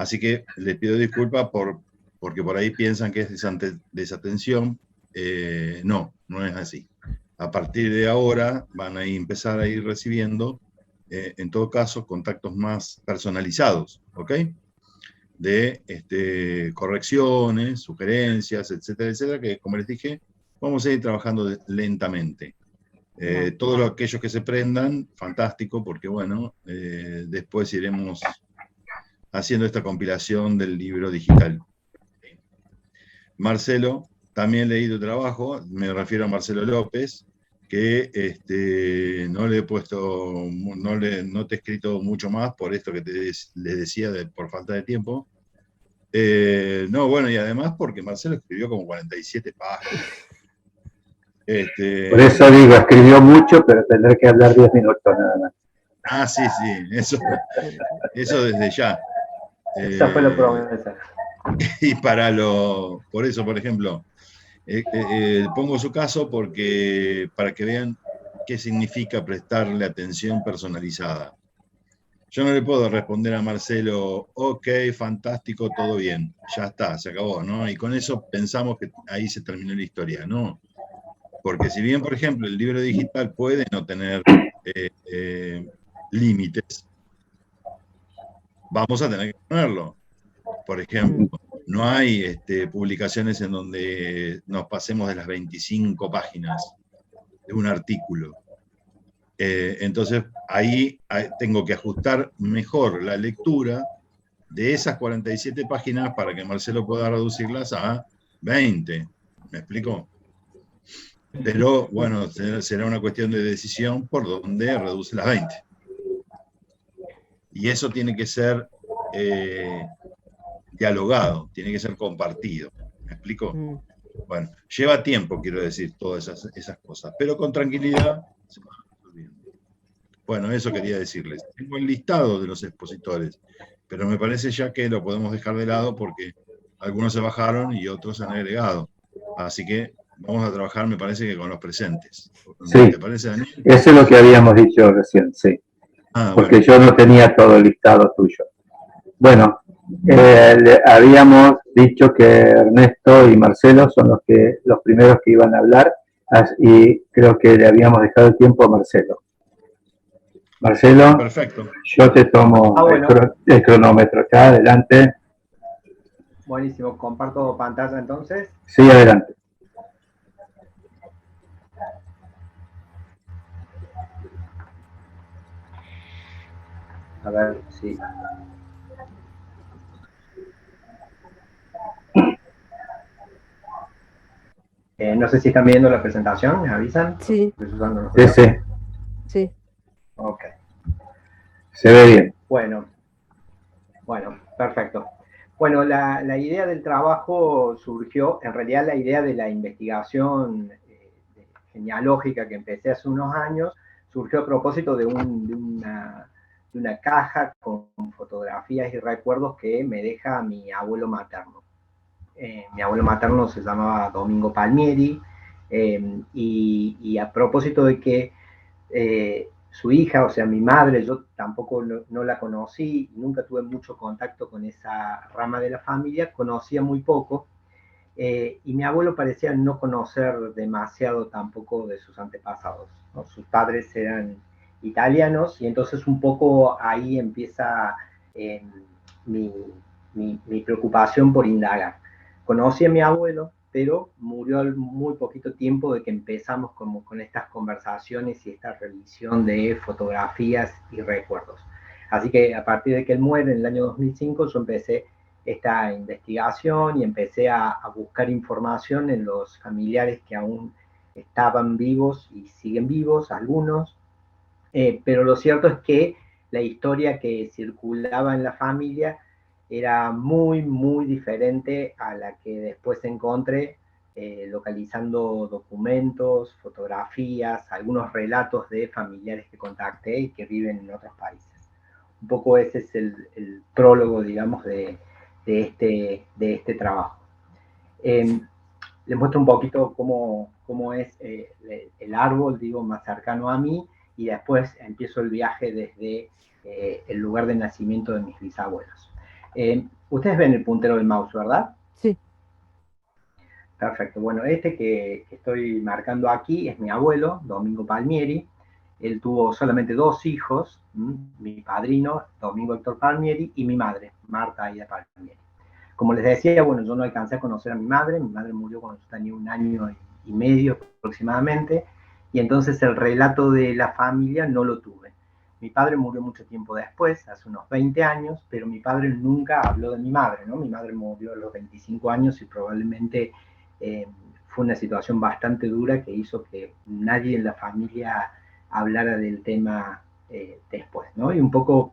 Así que les pido disculpas porque por ahí piensan que es desatención. No, no es así. A partir de ahora van a empezar a ir recibiendo, en todo caso, contactos más personalizados, ¿ok? De correcciones, sugerencias, etcétera, etcétera, que como les dije, vamos a ir trabajando lentamente. Todos aquellos que se prendan, fantástico, porque bueno, después iremos haciendo esta compilación del libro digital. Marcelo, también leí tu trabajo, me refiero a Marcelo López, que no le he puesto, no te he escrito mucho más por esto que les decía, por falta de tiempo. No, bueno, y además porque Marcelo escribió como 47 páginas. Por eso digo, escribió mucho, pero tendré que hablar 10 minutos nada más. Ah, sí, eso desde ya. Esa fue la promesa. Y por eso, por ejemplo, pongo su caso para que vean qué significa prestarle atención personalizada. Yo no le puedo responder a Marcelo, ok, fantástico, todo bien, ya está, se acabó, ¿no? Y con eso pensamos que ahí se terminó la historia, ¿no? Porque si bien, por ejemplo, el libro digital puede no tener límites, vamos a tener que ponerlo. Por ejemplo, no hay publicaciones en donde nos pasemos de las 25 páginas de un artículo. Entonces, ahí tengo que ajustar mejor la lectura de esas 47 páginas para que Marcelo pueda reducirlas a 20. ¿Me explico? Pero, bueno, será una cuestión de decisión por donde reduce las 20. Y eso tiene que ser dialogado, tiene que ser compartido. ¿Me explico? Bueno, lleva tiempo, quiero decir, todas esas cosas, pero con tranquilidad se van resolviendo. Bueno, eso quería decirles. Tengo el listado de los expositores, pero me parece ya que lo podemos dejar de lado porque algunos se bajaron y otros se han agregado. Así que vamos a trabajar, me parece que con los presentes. Sí, ¿Te parece, Daniel? eso es lo que habíamos dicho recién, sí. Porque bueno, yo no tenía todo el listado tuyo. Bueno, habíamos dicho que Ernesto y Marcelo son los primeros que iban a hablar y creo que le habíamos dejado el tiempo a Marcelo. Marcelo, perfecto. Yo te tomo el cronómetro. ¿Está? Adelante. Buenísimo, comparto pantalla entonces. Sí, adelante. A ver si... no sé si están viendo la presentación, ¿me avisan? Sí. Sí. Ok. Se ve bien. Bueno, perfecto. Bueno, la idea del trabajo surgió, en realidad la idea de la investigación genealógica que empecé hace unos años, surgió a propósito de una caja con fotografías y recuerdos que me deja mi abuelo materno. Mi abuelo materno se llamaba Domingo Palmieri, y a propósito de que su hija, o sea, mi madre, yo tampoco no la conocí, nunca tuve mucho contacto con esa rama de la familia, conocía muy poco, y mi abuelo parecía no conocer demasiado tampoco de sus antepasados, ¿no? Sus padres eran italianos, y entonces un poco ahí empieza mi preocupación por indagar. Conocí a mi abuelo, pero murió al muy poquito tiempo de que empezamos como con estas conversaciones y esta revisión de fotografías y recuerdos. Así que a partir de que él muere en el año 2005, yo empecé esta investigación y empecé a buscar información en los familiares que aún estaban vivos y siguen vivos, algunos, pero lo cierto es que la historia que circulaba en la familia era muy, muy diferente a la que después encontré localizando documentos, fotografías, algunos relatos de familiares que contacté y que viven en otros países. Un poco ese es el prólogo, digamos, de este trabajo. Les muestro un poquito cómo es el árbol, digo, más cercano a mí, y después empiezo el viaje desde el lugar de nacimiento de mis bisabuelos. Ustedes ven el puntero del mouse, ¿verdad? Sí. Perfecto. Bueno, este que estoy marcando aquí es mi abuelo, Domingo Palmieri. Él tuvo solamente 2 hijos, mi padrino, Domingo Héctor Palmieri, y mi madre, Marta Aida Palmieri. Como les decía, bueno, yo no alcancé a conocer a mi madre murió cuando yo tenía 1 año y medio aproximadamente, y entonces el relato de la familia no lo tuve. Mi padre murió mucho tiempo después, hace unos 20 años, pero mi padre nunca habló de mi madre, ¿no? Mi madre murió a los 25 años y probablemente fue una situación bastante dura que hizo que nadie en la familia hablara del tema después, ¿no? Y un poco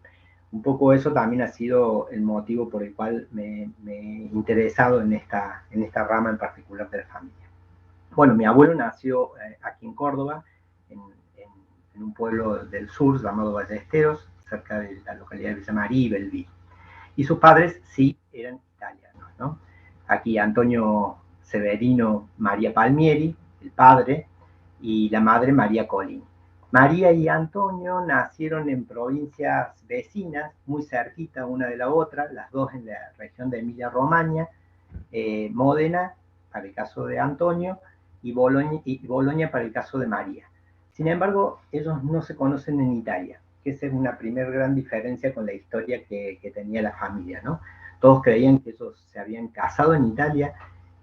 eso también ha sido el motivo por el cual me he interesado en esta rama en particular de la familia. Bueno, mi abuelo nació aquí en Córdoba, en un pueblo del sur llamado Ballesteros, cerca de la localidad de Villa María y Belví. Y sus padres sí eran italianos, ¿no? Aquí Antonio Severino María Palmieri, el padre, y la madre María Colini. María y Antonio nacieron en provincias vecinas, muy cerquita una de la otra, las dos en la región de Emilia-Romagna, Módena para el caso de Antonio y Bolonia para el caso de María. Sin embargo, ellos no se conocen en Italia, que esa es una primera gran diferencia con la historia que tenía la familia, ¿no? Todos creían que ellos se habían casado en Italia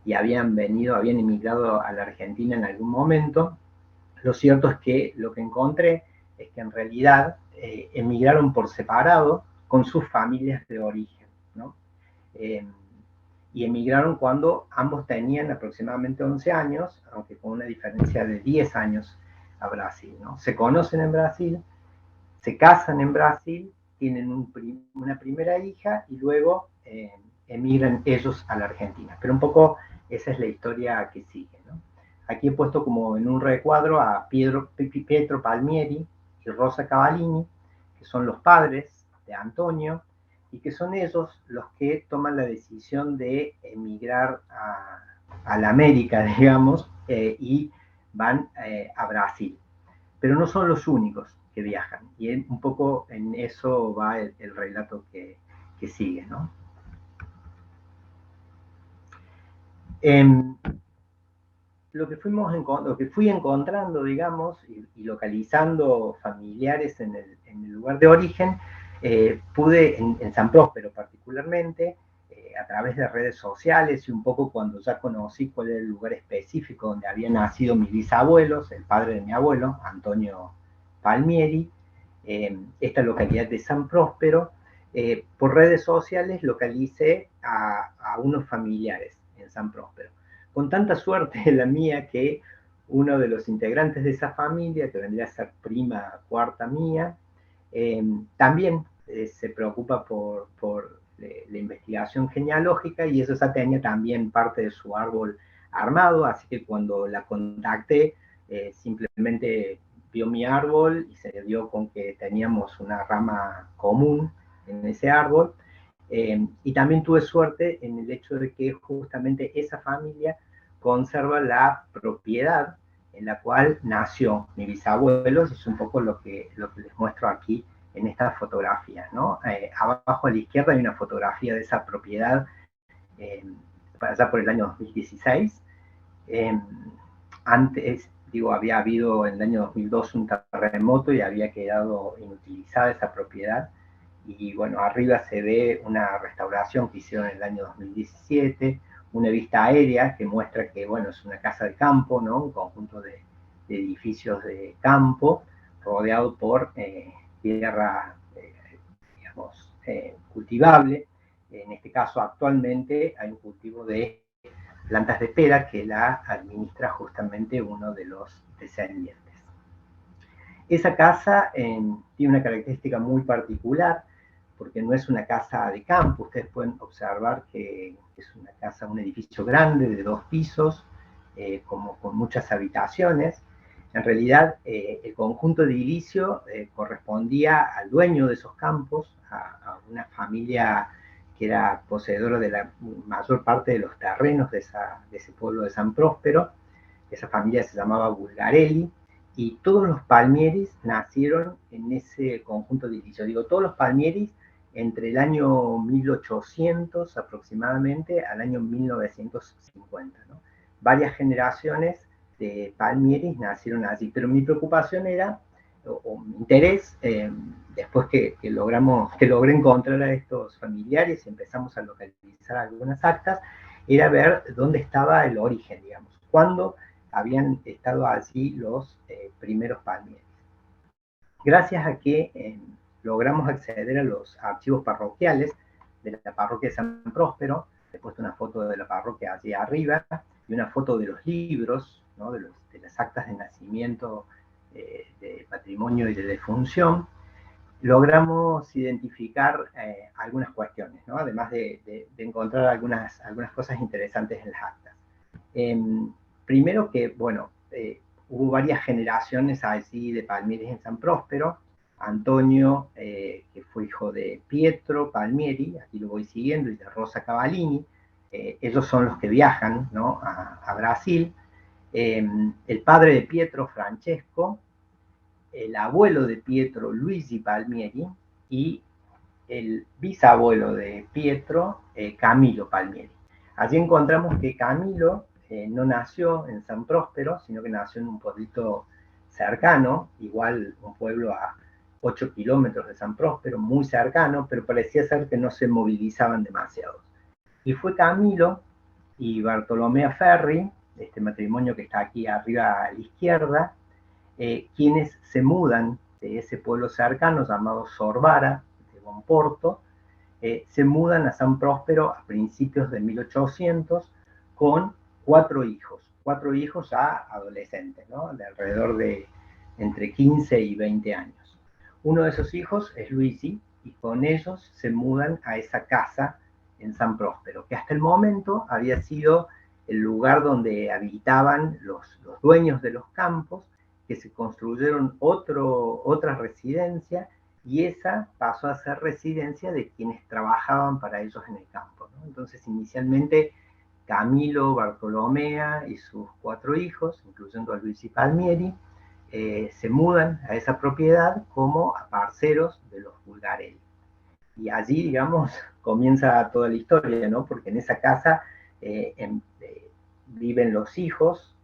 y habían emigrado a la Argentina en algún momento. Lo cierto es que lo que encontré es que en realidad emigraron por separado con sus familias de origen, ¿no? Y emigraron cuando ambos tenían aproximadamente 11 años, aunque con una diferencia de 10 años a Brasil, ¿no? Se conocen en Brasil, se casan en Brasil, tienen una primera hija y luego emigran ellos a la Argentina. Pero un poco esa es la historia que sigue, ¿no? Aquí he puesto como en un recuadro a Pietro Palmieri y Rosa Cavallini, que son los padres de Antonio, y que son ellos los que toman la decisión de emigrar a la América, digamos, y van a Brasil. Pero no son los únicos que viajan, y un poco en eso va el relato que sigue, ¿no? Lo que fui encontrando, digamos, y localizando familiares en el lugar de origen, pude, en San Próspero particularmente, a través de redes sociales y un poco cuando ya conocí cuál era el lugar específico donde habían nacido mis bisabuelos, el padre de mi abuelo, Antonio Palmieri, esta localidad de San Próspero, por redes sociales localicé a unos familiares en San Próspero. Con tanta suerte la mía que uno de los integrantes de esa familia, que vendría a ser prima cuarta mía, también se preocupa por la investigación genealógica y eso ya tenía también parte de su árbol armado, así que cuando la contacté, simplemente vio mi árbol y se dio con que teníamos una rama común en ese árbol. Y también tuve suerte en el hecho de que justamente esa familia conserva la propiedad en la cual nació mi bisabuelo, y es un poco lo que les muestro aquí en estas fotografías, ¿no? Abajo a la izquierda hay una fotografía de esa propiedad para allá por el año 2016. Antes, había habido en el año 2002 un terremoto y había quedado inutilizada esa propiedad. Y bueno, arriba se ve una restauración que hicieron en el año 2017, una vista aérea que muestra que, bueno, es una casa de campo, ¿no? Un conjunto de edificios de campo rodeado por tierra, digamos, cultivable. En este caso, actualmente hay un cultivo de plantas de pera que la administra justamente uno de los descendientes. Esa casa tiene una característica muy particular, porque no es una casa de campo. Ustedes pueden observar que es una casa, un edificio grande de 2 pisos, como con muchas habitaciones. En realidad, el conjunto edilicio correspondía al dueño de esos campos, a una familia que era poseedora de la mayor parte de los terrenos de ese pueblo de San Próspero. Esa familia se llamaba Bulgarelli, y todos los Palmieris nacieron en ese conjunto edilicio. Digo todos los Palmieris entre el año 1800 aproximadamente al año 1950, ¿no? Varias generaciones de Palmieris nacieron allí, pero mi preocupación era, o mi interés, después que logré encontrar a estos familiares y empezamos a localizar algunas actas, era ver dónde estaba el origen, digamos, cuándo habían estado allí los primeros Palmieris. Gracias a que logramos acceder a los archivos parroquiales de la parroquia de San Próspero, he puesto una foto de la parroquia allí arriba, y una foto de los libros, ¿no? de las actas de nacimiento, de patrimonio y de defunción, logramos identificar algunas cuestiones, ¿no? Además de encontrar algunas cosas interesantes en las actas. Primero que, bueno, hubo varias generaciones allí de Palmieris en San Próspero. Antonio, que fue hijo de Pietro Palmieri, aquí lo voy siguiendo, y de Rosa Cavallini. Ellos son los que viajan, ¿no? a Brasil. El padre de Pietro, Francesco, el abuelo de Pietro, Luigi Palmieri, y el bisabuelo de Pietro, Camilo Palmieri. Allí encontramos que Camilo no nació en San Próspero, sino que nació en un pueblito cercano, igual un pueblo a 8 kilómetros de San Próspero, muy cercano, pero parecía ser que no se movilizaban demasiado. Y fue Camilo y Bartolomea Ferri, este matrimonio que está aquí arriba a la izquierda, quienes se mudan de ese pueblo cercano llamado Sorbara, de Bonporto, se mudan a San Próspero a principios de 1800 con 4 hijos ya adolescentes, ¿no? De alrededor de entre 15 y 20 años. Uno de esos hijos es Luigi, y con ellos se mudan a esa casa en San Próspero, que hasta el momento había sido el lugar donde habitaban los dueños de los campos, que se construyeron otra residencia, y esa pasó a ser residencia de quienes trabajaban para ellos en el campo, ¿no? Entonces, inicialmente, Camilo, Bartolomea y sus 4 hijos, incluyendo a Luigi Palmieri, se mudan a esa propiedad como parceros de los Bulgarelli. Y allí, digamos, comienza toda la historia, ¿no? Porque en esa casa viven los hijos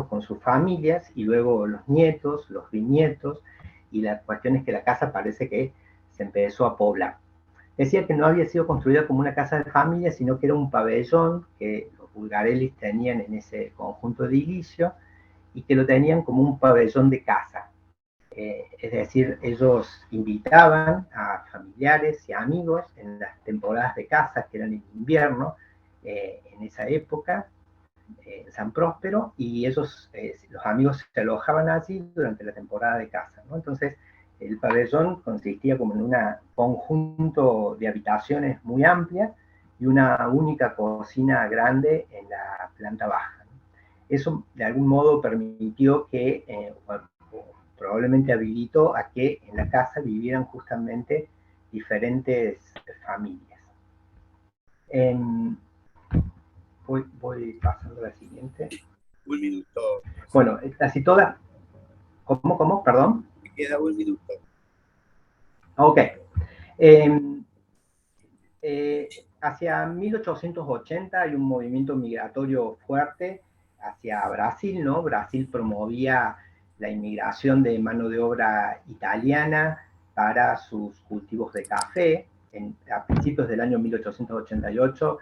con sus familias, y luego los nietos, los bisnietos, y la cuestión es que la casa parece que se empezó a poblar. Decía que no había sido construida como una casa de familia, sino que era un pabellón que los Bulgarelli tenían en ese conjunto edilicio, y que lo tenían como un pabellón de casa. Es decir, ellos invitaban a familiares y amigos en las temporadas de caza, que eran en invierno, en esa época, en San Próspero, y ellos, los amigos se alojaban allí durante la temporada de caza, ¿no? Entonces, el pabellón consistía como en un conjunto de habitaciones muy amplia y una única cocina grande en la planta baja. Eso de algún modo permitió que, probablemente habilitó a que en la casa vivieran justamente diferentes familias. Voy pasando a la siguiente. Un minuto. Bueno, casi todas. ¿Cómo? Perdón. Me queda un minuto. Ok. Hacia 1880 hay un movimiento migratorio fuerte hacia Brasil, ¿no? Brasil promovía la inmigración de mano de obra italiana para sus cultivos de café. A principios del año 1888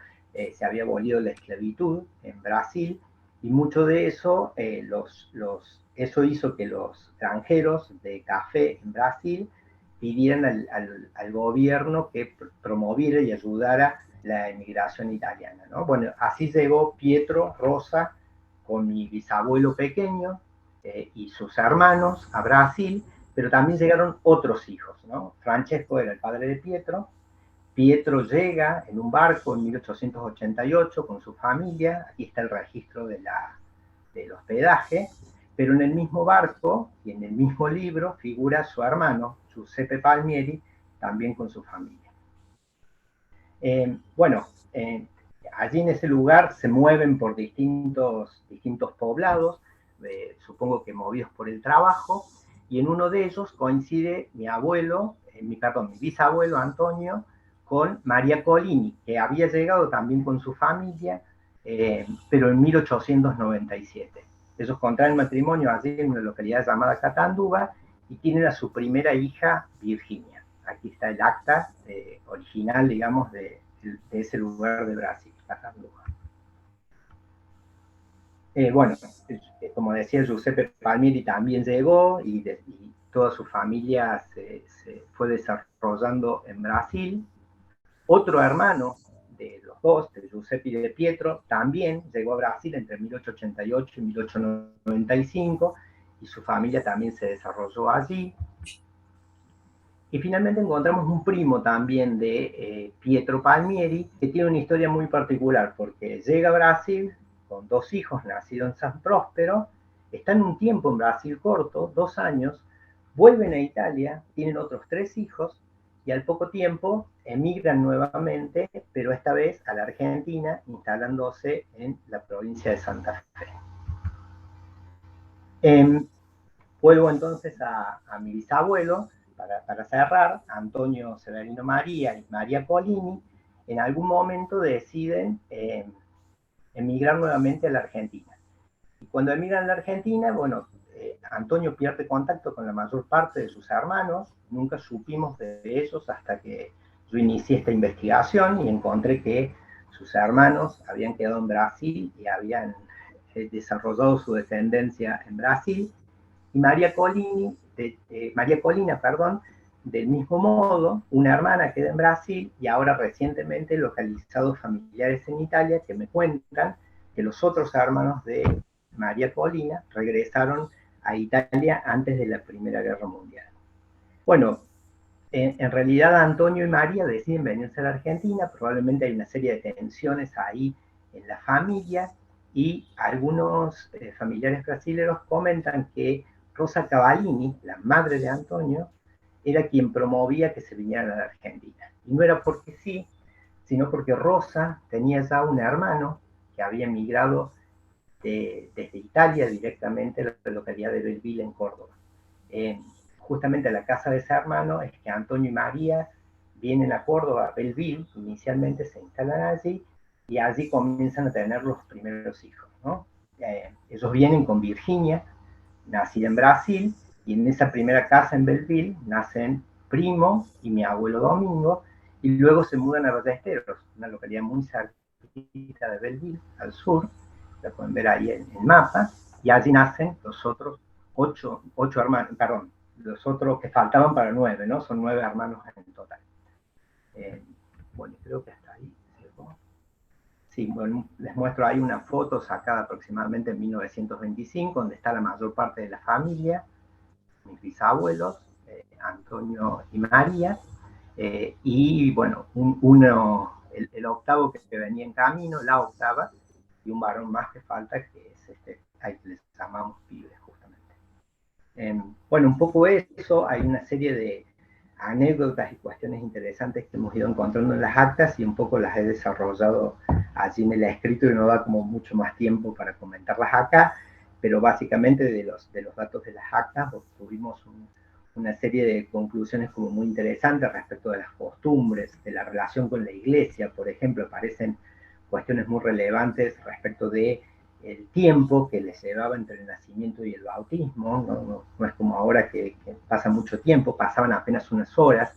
se había abolido la esclavitud en Brasil, y mucho de eso, eso hizo que los granjeros de café en Brasil pidieran al gobierno que promoviera y ayudara la emigración italiana, ¿no? Bueno, así llegó Pietro Rosa con mi bisabuelo pequeño y sus hermanos a Brasil, pero también llegaron otros hijos, ¿no? Francesco era el padre de Pietro. Pietro llega en un barco en 1888 con su familia, aquí está el registro del hospedaje, pero en el mismo barco y en el mismo libro figura su hermano, Giuseppe Palmieri, también con su familia. Allí en ese lugar se mueven por distintos poblados, supongo que movidos por el trabajo, y en uno de ellos coincide mi bisabuelo Antonio con María Colini, que había llegado también con su familia, pero en 1897. Ellos contraen matrimonio allí en una localidad llamada Catanduva y tienen a su primera hija, Virginia. Aquí está el acta original, digamos, de ese lugar de Brasil, Catanduva. Bueno, como decía, Giuseppe Palmieri también llegó y toda su familia se fue desarrollando en Brasil. Otro hermano de los dos, de Giuseppe y de Pietro, también llegó a Brasil entre 1888 y 1895 y su familia también se desarrolló allí. Y finalmente encontramos un primo también de Pietro Palmieri, que tiene una historia muy particular, porque llega a Brasil con 2 hijos nacidos en San Próspero, están un tiempo en Brasil corto, 2 años, vuelven a Italia, tienen otros 3 hijos, y al poco tiempo emigran nuevamente, pero esta vez a la Argentina, instalándose en la provincia de Santa Fe. Vuelvo entonces a mi bisabuelo, para cerrar. Antonio Severino María y María Colini, en algún momento deciden emigrar nuevamente a la Argentina. Y cuando emigran a la Argentina, bueno, Antonio pierde contacto con la mayor parte de sus hermanos, nunca supimos de ellos hasta que yo inicié esta investigación y encontré que sus hermanos habían quedado en Brasil y habían desarrollado su descendencia en Brasil, y María Colina, del mismo modo, una hermana queda en Brasil y ahora recientemente localizados familiares en Italia que me cuentan que los otros hermanos de María Colina regresaron a Italia antes de la Primera Guerra Mundial. Bueno, en realidad Antonio y María deciden venirse a la Argentina, probablemente hay una serie de tensiones ahí en la familia y algunos familiares brasileños comentan que Rosa Cavallini, la madre de Antonio, era quien promovía que se vinieran a la Argentina. Y no era porque sí, sino porque Rosa tenía ya un hermano que había emigrado desde Italia directamente a la localidad de Belleville, en Córdoba. Justamente a la casa de ese hermano es que Antonio y María vienen a Córdoba, a Belleville, inicialmente se instalan allí, y allí comienzan a tener los primeros hijos, ¿no? Ellos vienen con Virginia, nacida en Brasil, y en esa primera casa en Belleville nacen Primo y mi abuelo Domingo, y luego se mudan a Ballesteros, una localidad muy cerquita de Belleville, al sur, la pueden ver ahí en el mapa, y allí nacen los otros 8 hermanos, perdón, los otros que faltaban para 9, ¿no? Son 9 hermanos en total. Bueno, creo que hasta ahí. Sí, bueno, les muestro ahí una foto sacada aproximadamente en 1925, donde está la mayor parte de la familia, mis bisabuelos, Antonio y María, y bueno, el octavo que venía en camino, la octava, y un varón más que falta, que es ahí les llamamos pibes, justamente. Bueno, un poco eso, hay una serie de anécdotas y cuestiones interesantes que hemos ido encontrando en las actas y un poco las he desarrollado allí en el escrito y no da como mucho más tiempo para comentarlas acá, pero básicamente de los datos de las actas obtuvimos una serie de conclusiones como muy interesantes respecto de las costumbres, de la relación con la iglesia, por ejemplo, aparecen cuestiones muy relevantes respecto de el tiempo que les llevaba entre el nacimiento y el bautismo, no es como ahora que pasa mucho tiempo, pasaban apenas unas horas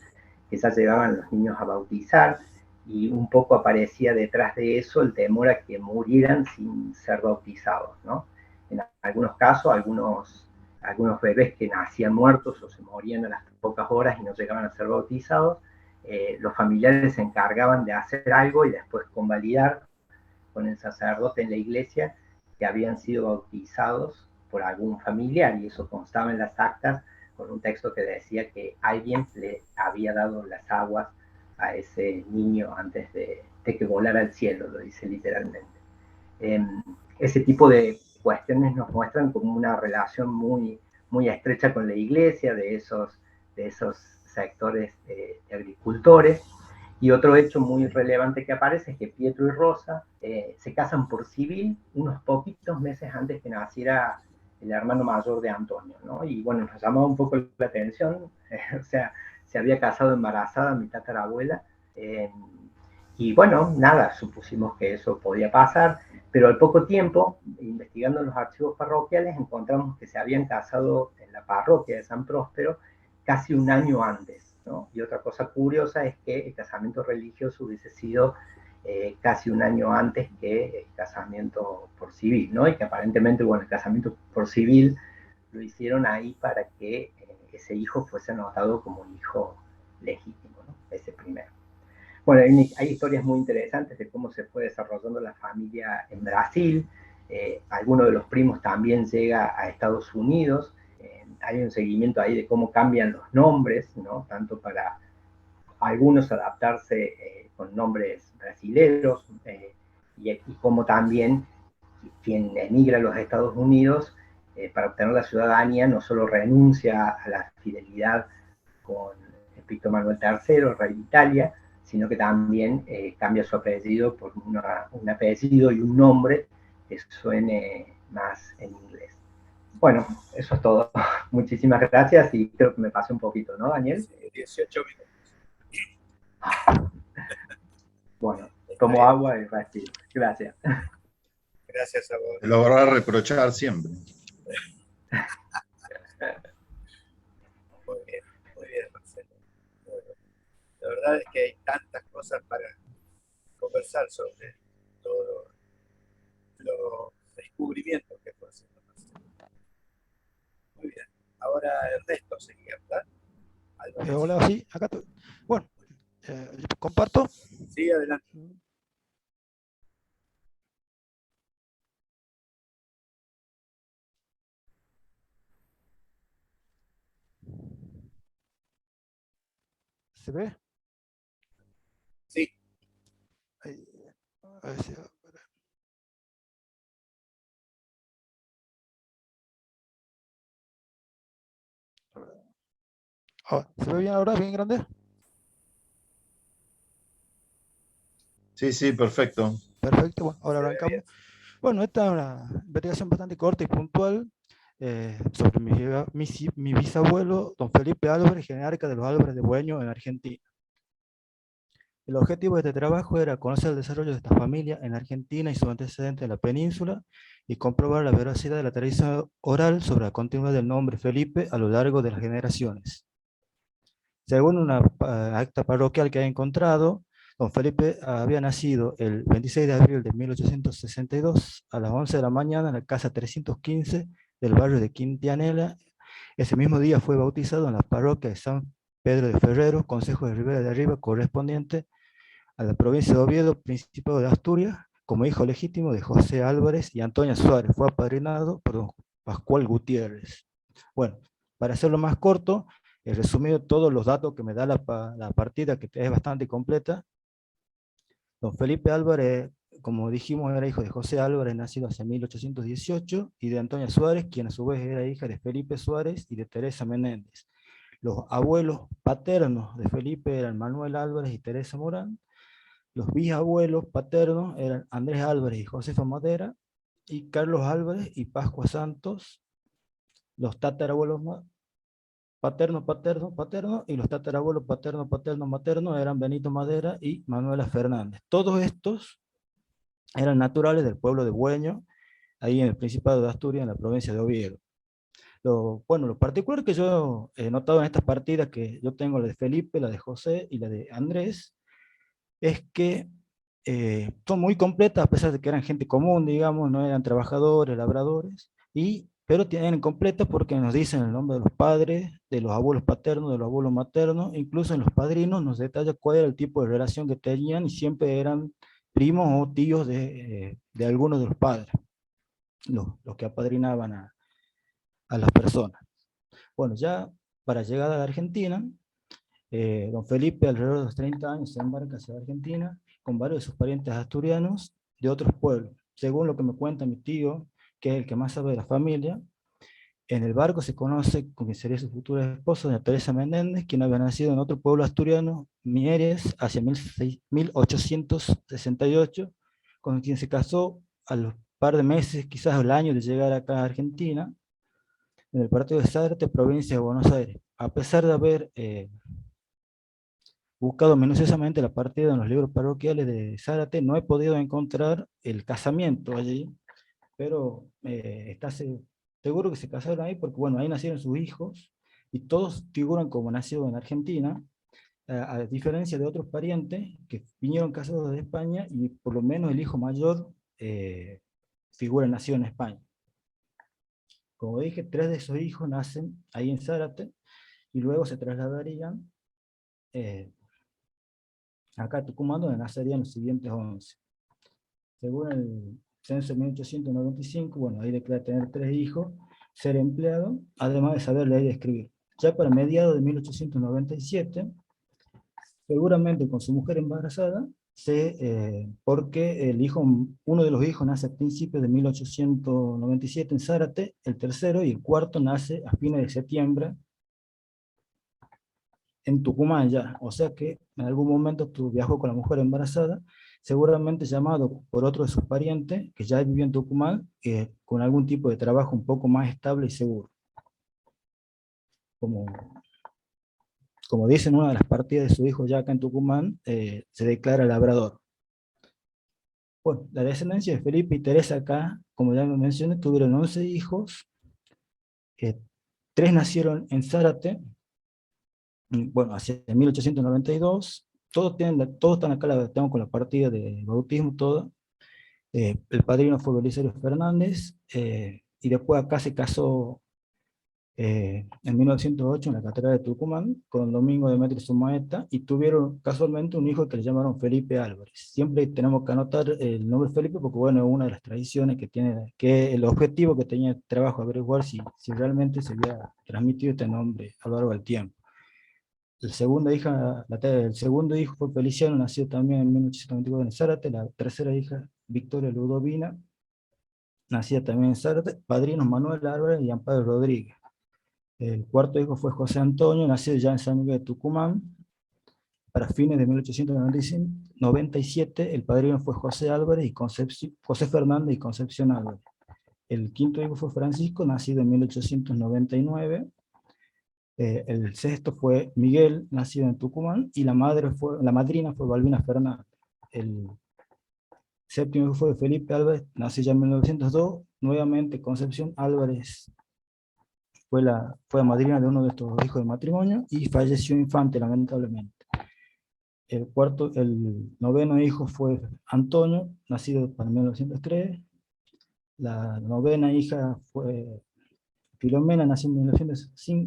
que ya llevaban los niños a bautizar, y un poco aparecía detrás de eso el temor a que murieran sin ser bautizados, ¿no? En algunos casos, algunos bebés que nacían muertos o se morían a las pocas horas y no llegaban a ser bautizados, los familiares se encargaban de hacer algo y después convalidar con el sacerdote en la iglesia que habían sido bautizados por algún familiar, y eso constaba en las actas con un texto que decía que alguien le había dado las aguas a ese niño antes de que volara al cielo, lo dice literalmente. Ese tipo de cuestiones nos muestran como una relación muy, muy estrecha con la iglesia, de esos sectores de agricultores. Y otro hecho muy relevante que aparece es que Pietro y Rosa se casan por civil unos poquitos meses antes que naciera el hermano mayor de Antonio, ¿no? Y bueno, nos llamó un poco la atención, o sea, se había casado embarazada mi tatarabuela, y bueno, nada, supusimos que eso podía pasar, pero al poco tiempo, investigando en los archivos parroquiales, encontramos que se habían casado en la parroquia de San Próspero casi un año antes, ¿no? Y otra cosa curiosa es que el casamiento religioso hubiese sido casi un año antes que el casamiento por civil, ¿no? Y que aparentemente, bueno, el casamiento por civil lo hicieron ahí para que ese hijo fuese anotado como un hijo legítimo, ¿no? Ese primero. Bueno, hay historias muy interesantes de cómo se fue desarrollando la familia en Brasil. Alguno de los primos también llega a Estados Unidos. Hay un seguimiento ahí de cómo cambian los nombres, ¿no? Tanto para algunos adaptarse con nombres brasileños y como también quien emigra a los Estados Unidos para obtener la ciudadanía no solo renuncia a la fidelidad con Víctor Manuel III, rey de Italia, sino que también cambia su apellido por un apellido y un nombre que suene más en inglés. Bueno, eso es todo. Muchísimas gracias y creo que me pasé un poquito, ¿no, Daniel? Sí, 18 minutos. Bueno, tomo agua y respiro. Gracias. Gracias a vos. Te lo voy a reprochar siempre. Muy bien, Marcelo. La verdad es que hay tantas cosas para conversar sobre todos los descubrimientos que fue haciendo Marcelo. Muy bien. Ahora Ernesto seguía, ¿verdad? Hola, sí, acá estoy. Bueno, comparto. Sí, adelante. ¿Se ve? Sí. Ahí, a ver si... ¿Se ve bien ahora? ¿Bien grande? Sí, sí, perfecto. Perfecto, bueno, ahora Se ve arrancamos. bien. Bueno, esta es una investigación bastante corta y puntual sobre mi bisabuelo, don Felipe Álvarez, jerarca de los Álvarez de Bueño en Argentina. El objetivo de este trabajo era conocer el desarrollo de esta familia en Argentina y sus antecedentes en la península y comprobar la veracidad de la tradición oral sobre la continuidad del nombre Felipe a lo largo de las generaciones. Según una acta parroquial que he encontrado, don Felipe había nacido el 26 de abril de 1862 a las 11 de la mañana en la casa 315 del barrio de Quintianela. Ese mismo día fue bautizado en la parroquia de San Pedro de Ferrero, concejo de Ribera de Arriba, correspondiente a la provincia de Oviedo, Principado de Asturias, como hijo legítimo de José Álvarez y Antonia Suárez. Fue apadrinado por don Pascual Gutiérrez. Bueno, para hacerlo más corto, he resumido todos los datos que me da la partida, que es bastante completa. Don Felipe Álvarez, como dijimos, era hijo de José Álvarez, nacido hace 1818, y de Antonia Suárez, quien a su vez era hija de Felipe Suárez y de Teresa Menéndez. Los abuelos paternos de Felipe eran Manuel Álvarez y Teresa Morán. Los bisabuelos paternos eran Andrés Álvarez y Josefa Madera, y Carlos Álvarez y Pascua Santos. Los tatarabuelos paterno, y los tatarabuelos paterno, eran Benito Madera y Manuela Fernández. Todos estos eran naturales del pueblo de Bueño, ahí en el Principado de Asturias, en la provincia de Oviedo. Lo particular que yo he notado en estas partidas, que yo tengo la de Felipe, la de José y la de Andrés, es que son muy completas, a pesar de que eran gente común, digamos, no eran trabajadores, labradores, pero tienen completas porque nos dicen el nombre de los padres, de los abuelos paternos, de los abuelos maternos, incluso en los padrinos nos detalla cuál era el tipo de relación que tenían y siempre eran primos o tíos de algunos de los padres, los que apadrinaban a las personas. Bueno, ya para llegar a la Argentina, don Felipe alrededor de los 30 años se embarca hacia Argentina con varios de sus parientes asturianos de otros pueblos. Según lo que me cuenta mi tío, que es el que más sabe de la familia, en el barco se conoce con quien sería su futura esposa, doña Teresa Menéndez, quien había nacido en otro pueblo asturiano, Mieres, hacia 1868, con quien se casó a los par de meses, quizás al año de llegar acá a Argentina, en el partido de Zárate, provincia de Buenos Aires. A pesar de haber buscado minuciosamente la partida en los libros parroquiales de Zárate, no he podido encontrar el casamiento allí, pero seguro que se casaron ahí porque, bueno, ahí nacieron sus hijos y todos figuran como nacidos en Argentina, a diferencia de otros parientes que vinieron casados de España y por lo menos el hijo mayor figura nacido en España. Como dije, 3 de esos hijos nacen ahí en Zárate y luego se trasladarían acá a Tucumán, donde nacerían los siguientes 11. Según el censo de 1895, bueno, ahí declara tener 3 hijos, ser empleado, además de saber leer y escribir. Ya para mediados de 1897, seguramente con su mujer embarazada, porque uno de los hijos nace a principios de 1897 en Zárate, el tercero y el cuarto nace a fines de septiembre en Tucumán ya, o sea que en algún momento viajó con la mujer embarazada, seguramente llamado por otro de sus parientes, que ya vivía en Tucumán, con algún tipo de trabajo un poco más estable y seguro. Como dice en una de las partidas de su hijo ya acá en Tucumán, se declara labrador. Bueno, la descendencia de Felipe y Teresa acá, como ya me mencioné, tuvieron 11 hijos, 3 nacieron en Zárate, bueno, hacia 1892, todos están acá, tengo con la partida de bautismo, todo. El padrino fue Belisario Fernández, y después acá se casó en 1908 en la Catedral de Tucumán con Domingo Demetrio Sumaeta, y tuvieron casualmente un hijo que le llamaron Felipe Álvarez. Siempre tenemos que anotar el nombre Felipe porque, bueno, es una de las tradiciones que tiene, que el objetivo que tenía el trabajo, averiguar si realmente se había transmitido este nombre a lo largo del tiempo. El segundo hijo fue Feliciano, nació también en 1894 en Zárate. La tercera hija, Victoria Ludovina, nacida también en Zárate. Padrinos Manuel Álvarez y Amparo Rodríguez. El cuarto hijo fue José Antonio, nacido ya en San Miguel de Tucumán. Para fines de 1897, el padrino fue José Álvarez y José Fernández y Concepción Álvarez. El quinto hijo fue Francisco, nacido en 1899. El sexto fue Miguel, nacido en Tucumán, y la madrina fue Balbina Fernández. El séptimo hijo fue Felipe Álvarez, nació ya en 1902, nuevamente Concepción Álvarez fue la madrina de uno de estos hijos de matrimonio, y falleció infante, lamentablemente. El noveno hijo fue Antonio, nacido para 1903, la novena hija fue Filomena, nació en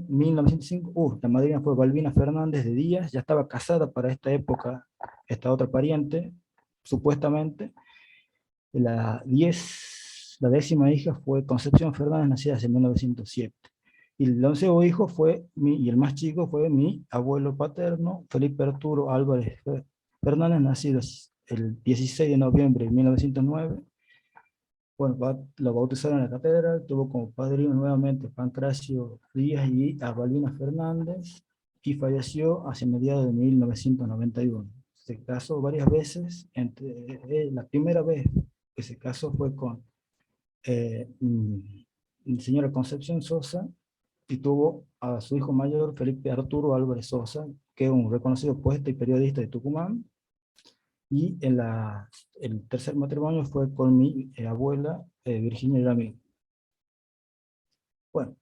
1905. La madrina fue Balbina Fernández de Díaz, ya estaba casada para esta época, esta otra pariente, supuestamente. La 10ª hija fue Concepción Fernández, nacida en 1907. Y el 11º hijo y el más chico fue mi abuelo paterno, Felipe Arturo Álvarez Fernández, nacido el 16 de noviembre de 1909. Bueno, lo bautizaron en la catedral, tuvo como padrino nuevamente Pancracio Díaz y a Balbina Fernández, y falleció hacia mediados de 1991. Se casó varias veces, la primera vez que se casó fue con señora Concepción Sosa, y tuvo a su hijo mayor, Felipe Arturo Álvarez Sosa, que es un reconocido poeta y periodista de Tucumán. Y el tercer matrimonio fue con mi abuela, Virginia Ramírez. Bueno,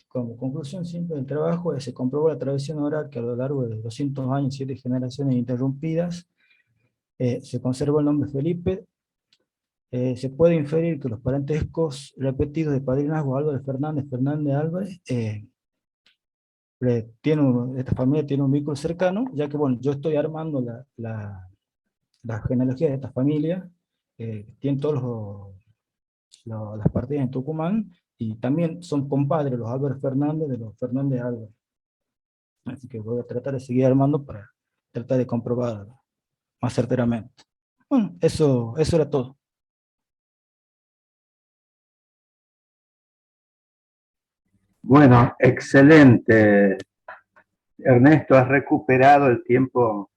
como conclusión simple del trabajo, se comprobó la tradición oral que a lo largo de 200 años, 7 generaciones interrumpidas, se conservó el nombre Felipe. Se puede inferir que los parentescos repetidos de padrinazgo Álvarez Fernández, Fernández Álvarez, esta familia tiene un vínculo cercano, ya que, bueno, yo estoy armando la genealogía de esta familia, tienen todas las partidas en Tucumán, y también son compadres los Álvarez Fernández de los Fernández Álvarez. Así que voy a tratar de seguir armando para tratar de comprobar más certeramente. Bueno, eso era todo. Bueno, excelente. Ernesto, has recuperado el tiempo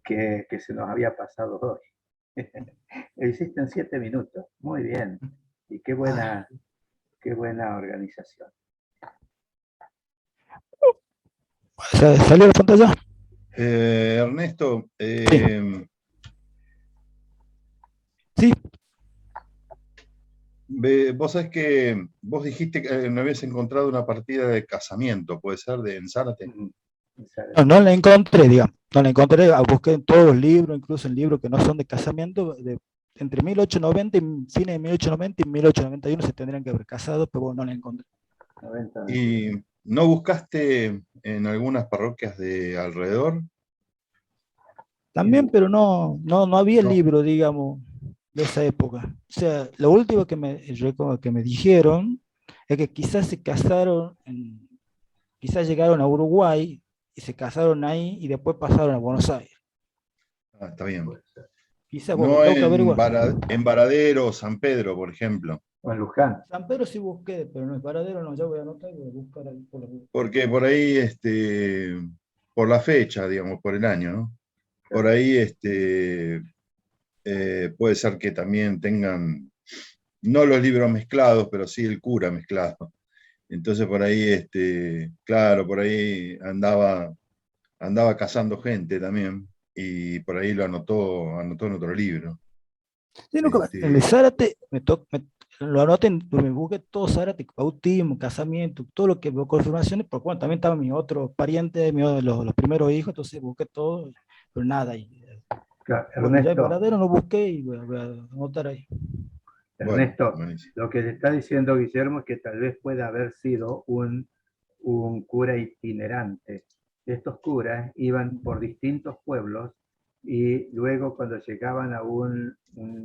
que se nos había pasado hoy. Lo hiciste en 7 minutos. Muy bien. Y qué buena organización. ¿Salió la pantalla? Ernesto, Sí. vos sabés que vos dijiste que no habías encontrado una partida de casamiento, ¿puede ser, de Zárate? No la encontré, digamos. No la encontré, busqué en todos los libros, incluso en libros que no son de casamiento, entre 1890 y fines de 1890 y 1891 se tendrían que haber casado, pero bueno, no la encontré. ¿Y no buscaste en algunas parroquias de alrededor? También, pero no había No. libro, digamos, de esa época. O sea, lo último que me dijeron es que quizás se casaron, quizás llegaron a Uruguay y se casaron ahí y después pasaron a Buenos Aires. Ah, está bien. Quizás, bueno, No tengo que averiguar. en Varadero, San Pedro, por ejemplo. O en Luján. San Pedro sí busqué, pero no es Varadero, no, ya voy a anotar y voy a buscar ahí por los... Porque por ahí, por la fecha, digamos, por el año, ¿no? Por ahí, puede ser que también tengan, no los libros mezclados, pero sí el cura mezclado. Entonces por ahí, claro, por ahí andaba cazando gente también, y por ahí lo anotó en otro libro. Sí, no, en el Zárate lo anoté, me busqué todo Zárate, bautismo, casamiento, todo lo que veo confirmaciones, porque bueno, también estaba mi otro pariente, los primeros hijos, entonces busqué todo, pero nada. Claro, Bueno, ya el Ernesto, paradero no busqué y voy a anotar ahí. Ernesto, Bueno, lo que le está diciendo Guillermo es que tal vez pueda haber sido un cura itinerante. Estos curas iban por distintos pueblos y luego cuando llegaban a un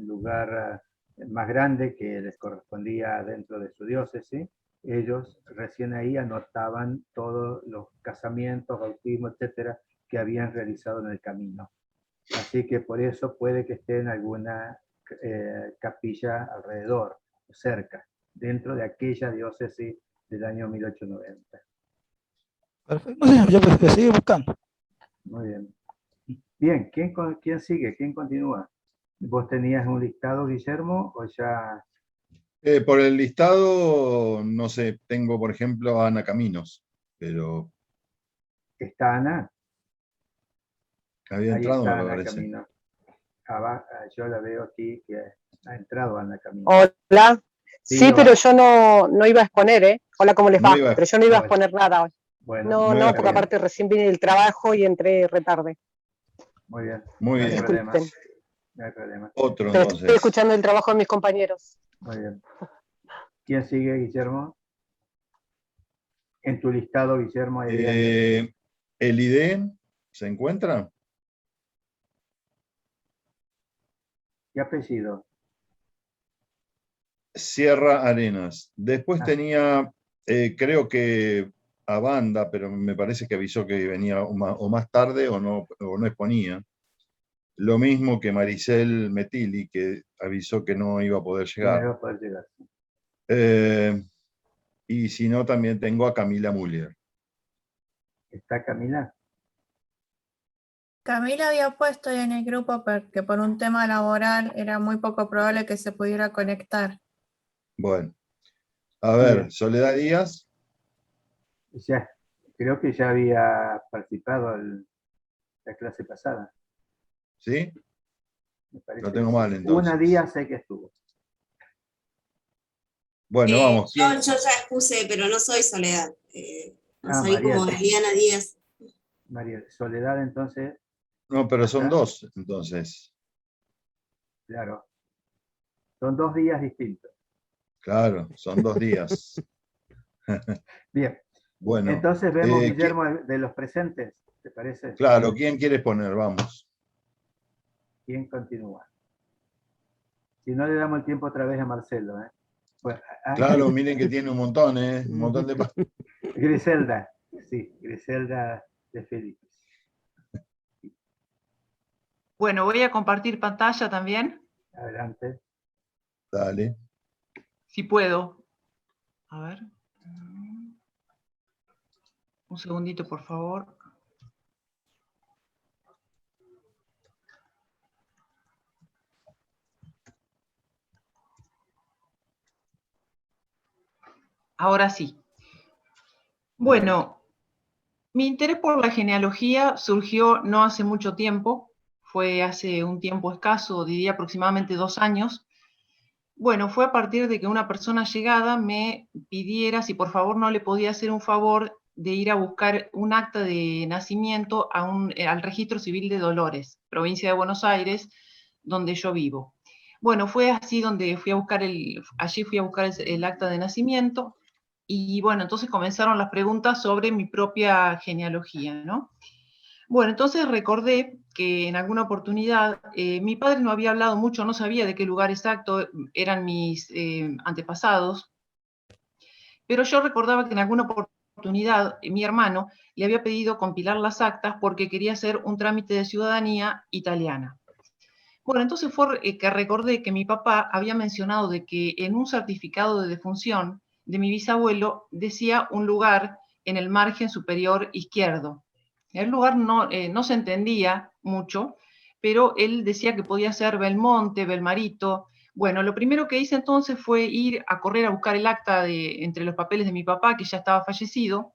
lugar más grande que les correspondía dentro de su diócesis, ellos recién ahí anotaban todos los casamientos, bautismos, etcétera, que habían realizado en el camino. Así que por eso puede que esté en alguna capilla alrededor, cerca, dentro de aquella diócesis del año 1890. Perfecto, no sé, yo pues, seguir buscando. Muy bien. Bien, ¿quién sigue? ¿Quién continúa? ¿Vos tenías un listado, Guillermo, o ya...? por el listado, no sé, tengo por ejemplo a Ana Caminos, pero ¿Está Ana? había Ahí entrado, está me Ana parece. Camino. Yo la veo aquí que ha entrado Ana Camino. Hola. Sí, hola. pero yo no iba a exponer, ¿eh? Hola, ¿cómo les va? Pero yo no iba a exponer nada hoy. Bueno, no, porque aparte recién vine del trabajo y entré retarde. Muy bien. Muy bien. Disculpen. No hay problema. Otro, pero entonces. estoy escuchando el trabajo de mis compañeros. Muy bien. ¿Quién sigue, Guillermo? En tu listado, Guillermo, hay ¿El ID se encuentra? ¿Qué apellido? Sierra Arenas. Después tenía, creo que a Banda, pero me parece que avisó que venía o más tarde o no exponía. Lo mismo que Maricel Metili, que avisó que no iba a poder llegar. No iba a poder llegar. Y si no, también tengo a Camila Muller. ¿Está Camila? Camila había puesto en el grupo porque por un tema laboral era muy poco probable que se pudiera conectar. Bueno, a ver, Soledad Díaz. Ya, creo que ya había participado en la clase pasada. ¿Sí? Me parece Lo tengo que mal, sí. entonces. Una día sé que estuvo. Bueno, vamos. Yo ya expuse, pero no soy Soledad. Soy María, como Liliana Díaz. María, Soledad, entonces. No, pero son dos, entonces. Claro. Son 2 días distintos. Claro, son 2 días. Bien. Bueno. Entonces vemos, Guillermo, de los presentes, ¿te parece? Claro, ¿quién quiere poner? Vamos. ¿Quién continúa? Si no, le damos el tiempo otra vez a Marcelo. Bueno, claro, miren que tiene un montón, un montón de... Griselda, sí, Griselda de Felipe. Bueno, voy a compartir pantalla también. Adelante. Dale. Si puedo. A ver. Un segundito, por favor. Ahora sí. Bueno, Mi interés por la genealogía surgió no hace mucho tiempo, fue hace un tiempo escaso, diría aproximadamente 2 años. Bueno, fue a partir de que una persona llegada me pidiera si por favor no le podía hacer un favor de ir a buscar un acta de nacimiento al Registro Civil de Dolores, provincia de Buenos Aires, donde yo vivo. Bueno, fue así donde allí fui a buscar el acta de nacimiento, y bueno, entonces comenzaron las preguntas sobre mi propia genealogía, ¿no? Bueno, entonces recordé que en alguna oportunidad mi padre no había hablado mucho, no sabía de qué lugar exacto eran mis antepasados, pero yo recordaba que en alguna oportunidad mi hermano le había pedido compilar las actas porque quería hacer un trámite de ciudadanía italiana. Bueno, entonces fue que recordé que mi papá había mencionado de que en un certificado de defunción de mi bisabuelo decía un lugar en el margen superior izquierdo. El lugar no se entendía mucho, pero él decía que podía ser Belmonte, Belmarito. Bueno, lo primero que hice entonces fue ir a correr a buscar el acta entre los papeles de mi papá, que ya estaba fallecido,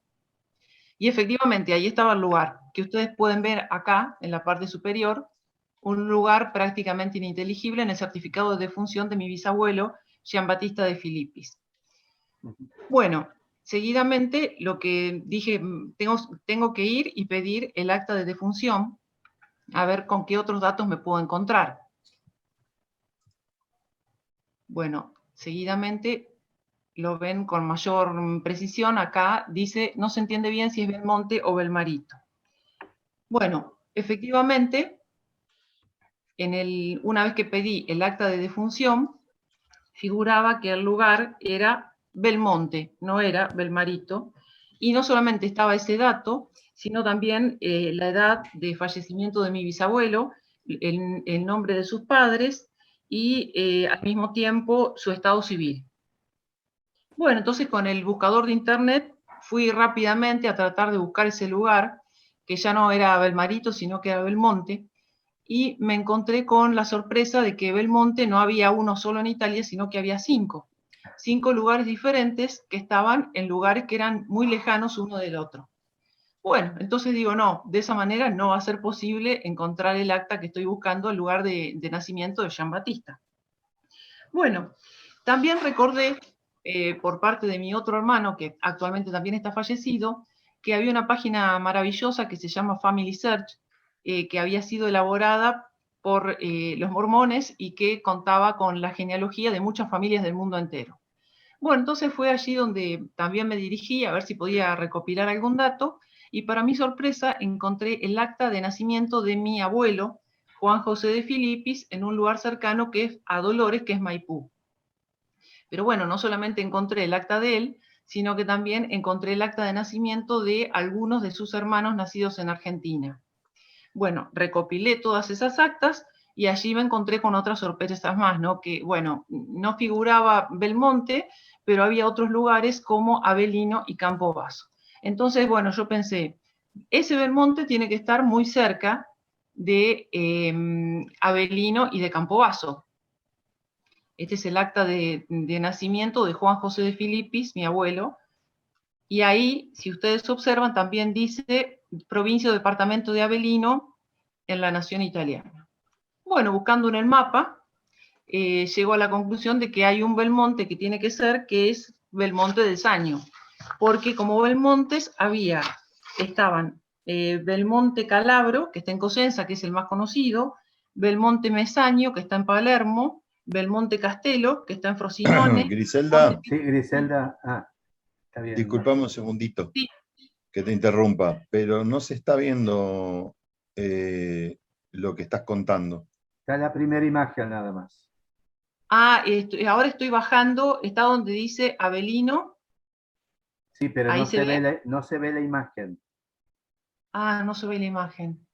y efectivamente ahí estaba el lugar, que ustedes pueden ver acá, en la parte superior, un lugar prácticamente ininteligible en el certificado de defunción de mi bisabuelo, Giambattista de Filippis. Bueno, seguidamente lo que dije, tengo que ir y pedir el acta de defunción, a ver con qué otros datos me puedo encontrar. Bueno, seguidamente lo ven con mayor precisión. Acá dice, no se entiende bien si es Belmonte o Belmarito. Bueno, efectivamente, una vez que pedí el acta de defunción, figuraba que el lugar era Belmonte, no era Belmarito, y no solamente estaba ese dato, sino también la edad de fallecimiento de mi bisabuelo, el nombre de sus padres y al mismo tiempo su estado civil. Bueno, entonces con el buscador de internet fui rápidamente a tratar de buscar ese lugar, que ya no era Belmarito, sino que era Belmonte, y me encontré con la sorpresa de que Belmonte no había uno solo en Italia, sino que había 5 lugares diferentes que estaban en lugares que eran muy lejanos uno del otro. Bueno, entonces digo, no, de esa manera no va a ser posible encontrar el acta que estoy buscando, el lugar de nacimiento de Giambattista. Bueno, también recordé por parte de mi otro hermano, que actualmente también está fallecido, que había una página maravillosa que se llama Family Search, que había sido elaborada por los mormones y que contaba con la genealogía de muchas familias del mundo entero. Bueno, entonces fue allí donde también me dirigí a ver si podía recopilar algún dato, y para mi sorpresa encontré el acta de nacimiento de mi abuelo, Juan José de Filippis, en un lugar cercano que es a Dolores, que es Maipú. Pero bueno, no solamente encontré el acta de él, sino que también encontré el acta de nacimiento de algunos de sus hermanos nacidos en Argentina. Bueno, recopilé todas esas actas y allí me encontré con otras sorpresas más, ¿no? Que, bueno, no figuraba Belmonte, pero había otros lugares como Avelino y Campobasso. Entonces, bueno, yo pensé, ese Belmonte tiene que estar muy cerca de Avelino y de Campobasso. Este es el acta de nacimiento de Juan José de Filippis, mi abuelo, y ahí, si ustedes observan, también dice provincia o departamento de Avelino en la nación italiana. Bueno, buscando en el mapa, llego a la conclusión de que hay un Belmonte que tiene que ser, que es Belmonte del Saño, porque como Belmontes estaban Belmonte Calabro, que está en Cosenza, que es el más conocido, Belmonte Mesaño, que está en Palermo, Belmonte Castello, que está en Frosinone. Griselda. Sí, Griselda. Está bien. Disculpame un segundito, sí, que te interrumpa, pero no se está viendo lo que estás contando. Está la primera imagen nada más. Ahora estoy bajando, está donde dice Avelino. Sí, pero no se ve la imagen. No se ve la imagen.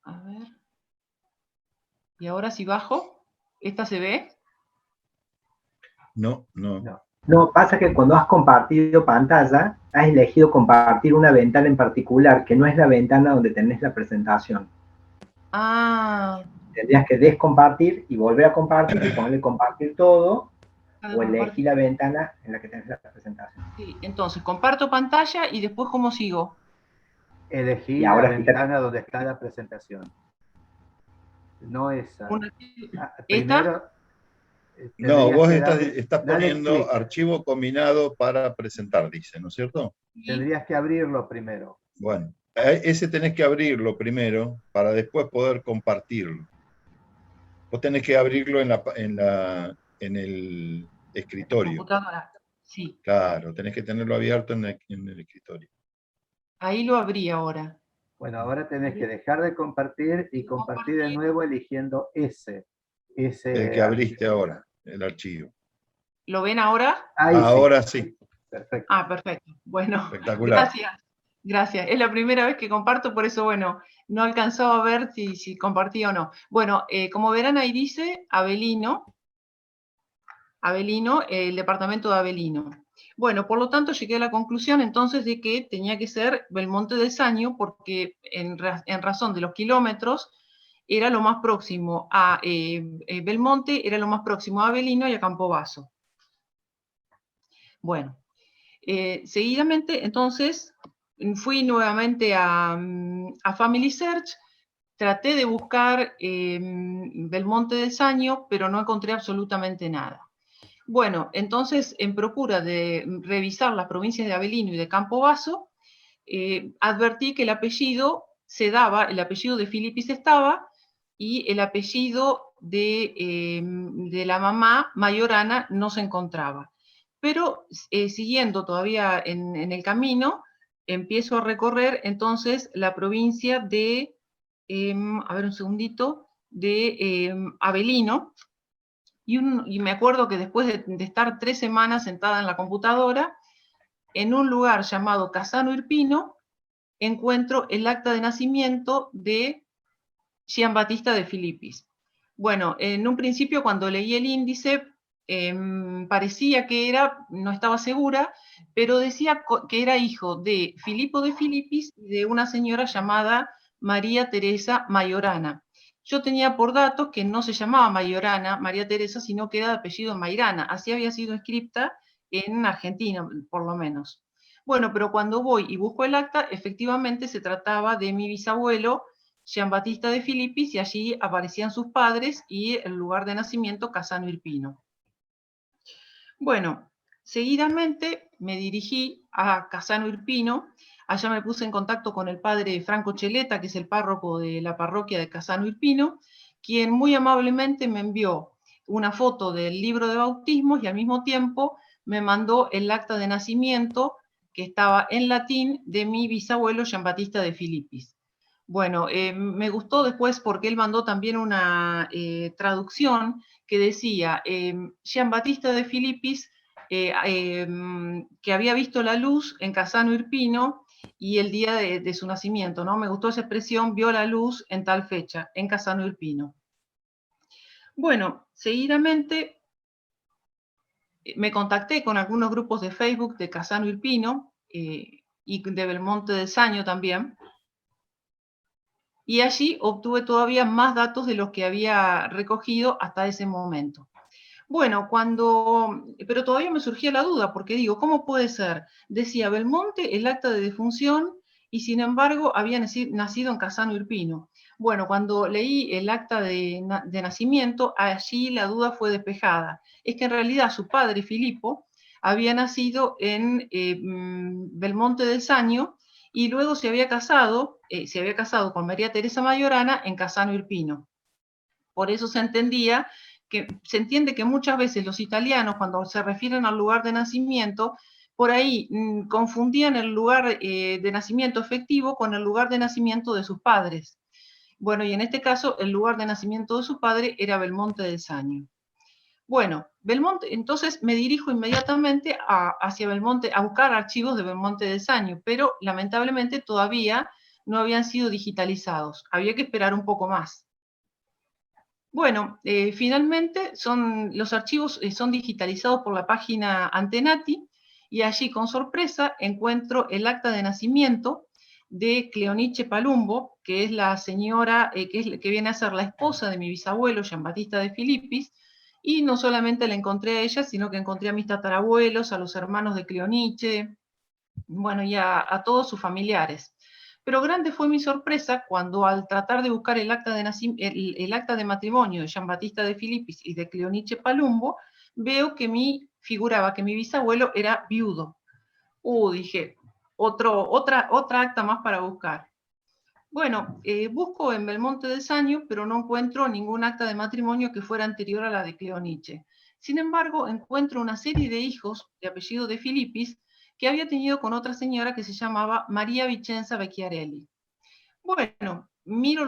A ver. ¿Y ahora si bajo? ¿Esta se ve? No. No, pasa que cuando has compartido pantalla, has elegido compartir una ventana en particular, que no es la ventana donde tenés la presentación. Tendrías que descompartir y volver a compartir y ponerle compartir todo, o elegí la ventana en la que tenés la presentación. Sí, entonces comparto pantalla y después ¿cómo sigo? Elegí la ventana donde está la presentación. No esa. Primero, no, vos estás poniendo archivo combinado para presentar, dice, ¿no es cierto? Tendrías que abrirlo primero. Bueno, ese tenés que abrirlo primero para después poder compartirlo. Vos tenés que abrirlo en el escritorio. Computadora, sí. Claro, tenés que tenerlo abierto en el escritorio. Ahí lo abrí ahora. Bueno, ahora tenés que dejar de compartir y compartir de nuevo eligiendo ese el que abriste ahora, el archivo. ¿Lo ven ahora? Ahora sí. Perfecto. Ah, perfecto. Bueno, espectacular. Gracias. Es la primera vez que comparto, por eso, bueno, no alcanzaba a ver si compartía o no. Bueno, como verán ahí dice Avelino, el departamento de Avelino. Bueno, por lo tanto llegué a la conclusión entonces de que tenía que ser Belmonte del Saño porque en razón de los kilómetros era lo más próximo a Belmonte, era lo más próximo a Avelino y a Campobasso. Bueno, seguidamente entonces fui nuevamente a Family Search, traté de buscar Belmonte del Saño, pero no encontré absolutamente nada. Bueno, entonces, en procura de revisar las provincias de Avelino y de Campobasso, advertí que el apellido se daba, el apellido de Filipis estaba, y el apellido de la mamá, Mayorana, no se encontraba. Pero siguiendo todavía en el camino, empiezo a recorrer entonces la provincia de, a ver un segundito, de Avelino, y me acuerdo que después de estar 3 semanas sentada en la computadora, en un lugar llamado Casano Irpino, encuentro el acta de nacimiento de Giambattista de Filipis. Bueno, en un principio cuando leí el índice, parecía que no estaba segura, pero decía que era hijo de Filipo de Filipis y de una señora llamada María Teresa Mayorana. Yo tenía por datos que no se llamaba Mayorana, María Teresa, sino que era de apellido Mairana. Así había sido inscripta en Argentina, por lo menos. Bueno, pero cuando voy y busco el acta, efectivamente se trataba de mi bisabuelo, Giambattista de Filipis, y allí aparecían sus padres y el lugar de nacimiento, Casano Irpino. Bueno, seguidamente me dirigí a Casano Irpino. Allá me puse en contacto con el padre Franco Cheleta, que es el párroco de la parroquia de Casano Irpino, quien muy amablemente me envió una foto del libro de bautismos y al mismo tiempo me mandó el acta de nacimiento que estaba en latín de mi bisabuelo Giambattista de Filipis. Bueno, me gustó después porque él mandó también una traducción que decía Giambattista de Filipis, que había visto la luz en Casano Irpino y el día de su nacimiento, ¿no? Me gustó esa expresión, vio la luz en tal fecha, en Casano Irpino. Bueno, seguidamente me contacté con algunos grupos de Facebook de Casano Irpino y de Belmonte del Saño también, y allí obtuve todavía más datos de los que había recogido hasta ese momento. Bueno, pero todavía me surgía la duda, porque digo, ¿cómo puede ser? Decía Belmonte el acta de defunción y sin embargo había nacido en Casano Irpino. Bueno, cuando leí el acta de nacimiento, allí la duda fue despejada. Es que en realidad su padre, Filipo, había nacido en Belmonte del Saño y luego se había casado con María Teresa Mayorana en Casano Irpino. Por eso se entiende que muchas veces los italianos, cuando se refieren al lugar de nacimiento, por ahí confundían el lugar de nacimiento efectivo con el lugar de nacimiento de sus padres. Bueno, y en este caso, el lugar de nacimiento de su padre era Belmonte del Saño. Bueno, Belmonte, entonces me dirijo inmediatamente hacia Belmonte, a buscar archivos de Belmonte del Saño, pero lamentablemente todavía no habían sido digitalizados. Había que esperar un poco más. Bueno, finalmente los archivos son digitalizados por la página Antenati y allí con sorpresa encuentro el acta de nacimiento de Cleonice Palumbo, que es la señora que viene a ser la esposa de mi bisabuelo Giambattista de Filipis, Y no solamente la encontré a ella, sino que encontré a mis tatarabuelos, a los hermanos de Cleonice, bueno, y a todos sus familiares. Pero grande fue mi sorpresa cuando al tratar de buscar el acta de matrimonio de Giambattista de Filippis y de Cleonice Palumbo, veo que figuraba que mi bisabuelo era viudo. Dije, otra acta más para buscar. Bueno, busco en Belmonte del Saño, pero no encuentro ningún acta de matrimonio que fuera anterior a la de Cleonice. Sin embargo, encuentro una serie de hijos de apellido de Filippis que había tenido con otra señora que se llamaba María Vicenza Vecchiarelli. Bueno, miro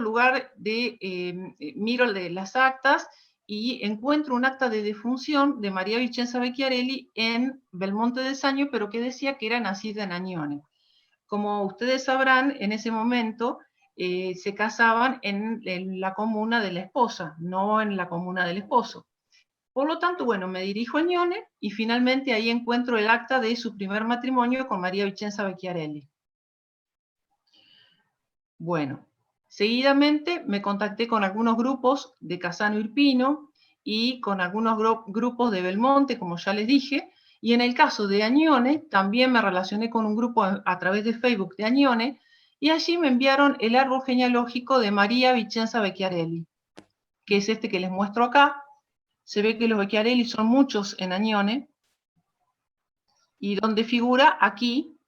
de las actas y encuentro un acta de defunción de María Vicenza Vecchiarelli en Belmonte del Saño, pero que decía que era nacida en Añone. Como ustedes sabrán, en ese momento se casaban en la comuna de la esposa, no en la comuna del esposo. Por lo tanto, bueno, me dirijo a Añone y finalmente ahí encuentro el acta de su primer matrimonio con María Vicenza Vecchiarelli. Bueno, seguidamente me contacté con algunos grupos de Casano Irpino y con algunos grupos de Belmonte, como ya les dije, y en el caso de Añone también me relacioné con un grupo a través de Facebook de Añone, y allí me enviaron el árbol genealógico de María Vicenza Vecchiarelli, que es este que les muestro acá. Se ve que los Vecchiarelli son muchos en Añone, y donde figura aquí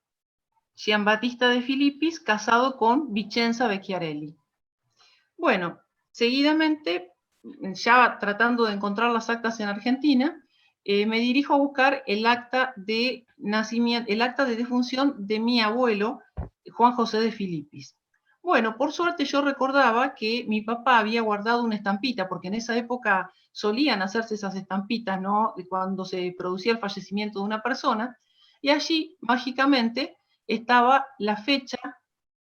Giambattista de Filippis casado con Vicenza Vecchiarelli. Bueno, seguidamente, ya tratando de encontrar las actas en Argentina, me dirijo a buscar el acta de nacimiento, el acta de defunción de mi abuelo, Juan José de Filippis. Bueno, por suerte yo recordaba que mi papá había guardado una estampita, porque en esa época solían hacerse esas estampitas, ¿no? Cuando se producía el fallecimiento de una persona, y allí, mágicamente, estaba la fecha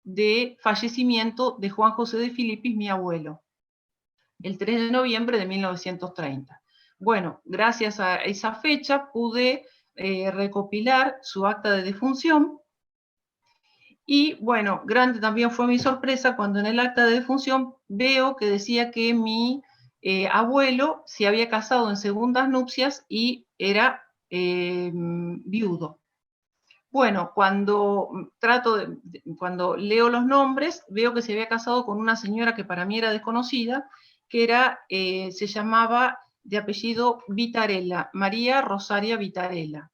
de fallecimiento de Juan José de Filippis, mi abuelo, el 3 de noviembre de 1930. Bueno, gracias a esa fecha pude recopilar su acta de defunción, y bueno, grande también fue mi sorpresa cuando en el acta de defunción veo que decía que mi abuelo se había casado en segundas nupcias y era viudo. Bueno, cuando leo los nombres, veo que se había casado con una señora que para mí era desconocida, que se llamaba de apellido Vitarella, María Rosaria Vitarella.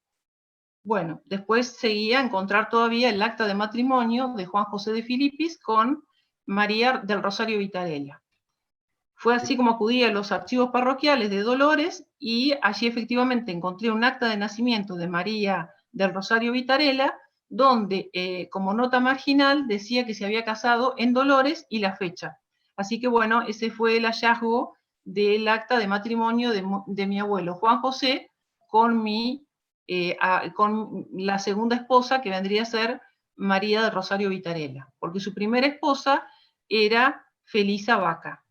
Bueno, después seguía a encontrar todavía el acta de matrimonio de Juan José de Filippis con María del Rosario Vitarella. Fue así como acudí a los archivos parroquiales de Dolores y allí efectivamente encontré un acta de nacimiento de María del Rosario Vitarella, donde como nota marginal decía que se había casado en Dolores y la fecha. Así que bueno, ese fue el hallazgo del acta de matrimonio de mi abuelo Juan José con la segunda esposa, que vendría a ser María del Rosario Vitarella, porque su primera esposa era Felisa Vaca.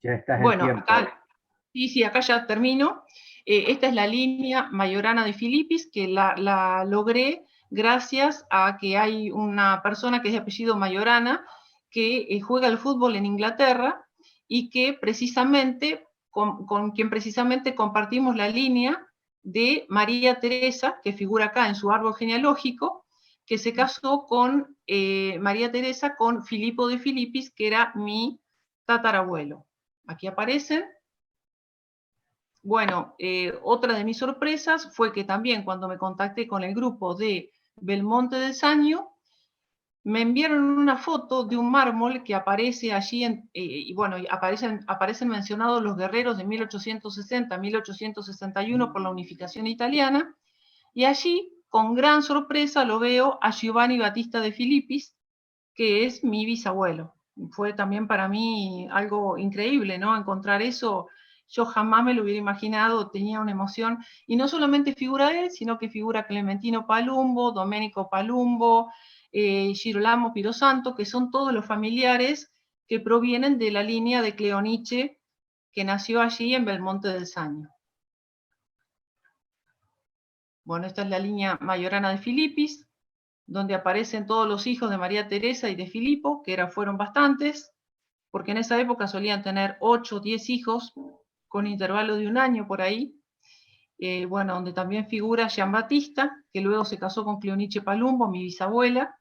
Ya estás bueno, en tiempo. acá, sí, acá ya termino. Esta es la línea Majorana de Filippis, que la logré gracias a que hay una persona que es de apellido Majorana, que juega al fútbol en Inglaterra, y que precisamente, con quien precisamente compartimos la línea de María Teresa, que figura acá en su árbol genealógico, que se casó con María Teresa con Filipo de Filippis, que era mi tatarabuelo. Aquí aparecen. Bueno, otra de mis sorpresas fue que también cuando me contacté con el grupo de Belmonte del Saño, me enviaron una foto de un mármol que aparece allí, y bueno, aparecen mencionados los guerreros de 1860-1861 por la unificación italiana, y allí, con gran sorpresa, lo veo a Giovanni Battista de Filippis, que es mi bisabuelo. Fue también para mí algo increíble, ¿no? Encontrar eso, yo jamás me lo hubiera imaginado, tenía una emoción, y no solamente figura él, sino que figura Clementino Palumbo, Domenico Palumbo, Girolamo Pirosanto, que son todos los familiares que provienen de la línea de Cleonice, que nació allí en Belmonte del Saño. Bueno, esta es la línea Majorana de Filippis, donde aparecen todos los hijos de María Teresa y de Filipo, que fueron bastantes, porque en esa época solían tener 8 o 10 hijos, con intervalo de 1 año por ahí, bueno, donde también figura Jean Batista, que luego se casó con Cleonice Palumbo, mi bisabuela,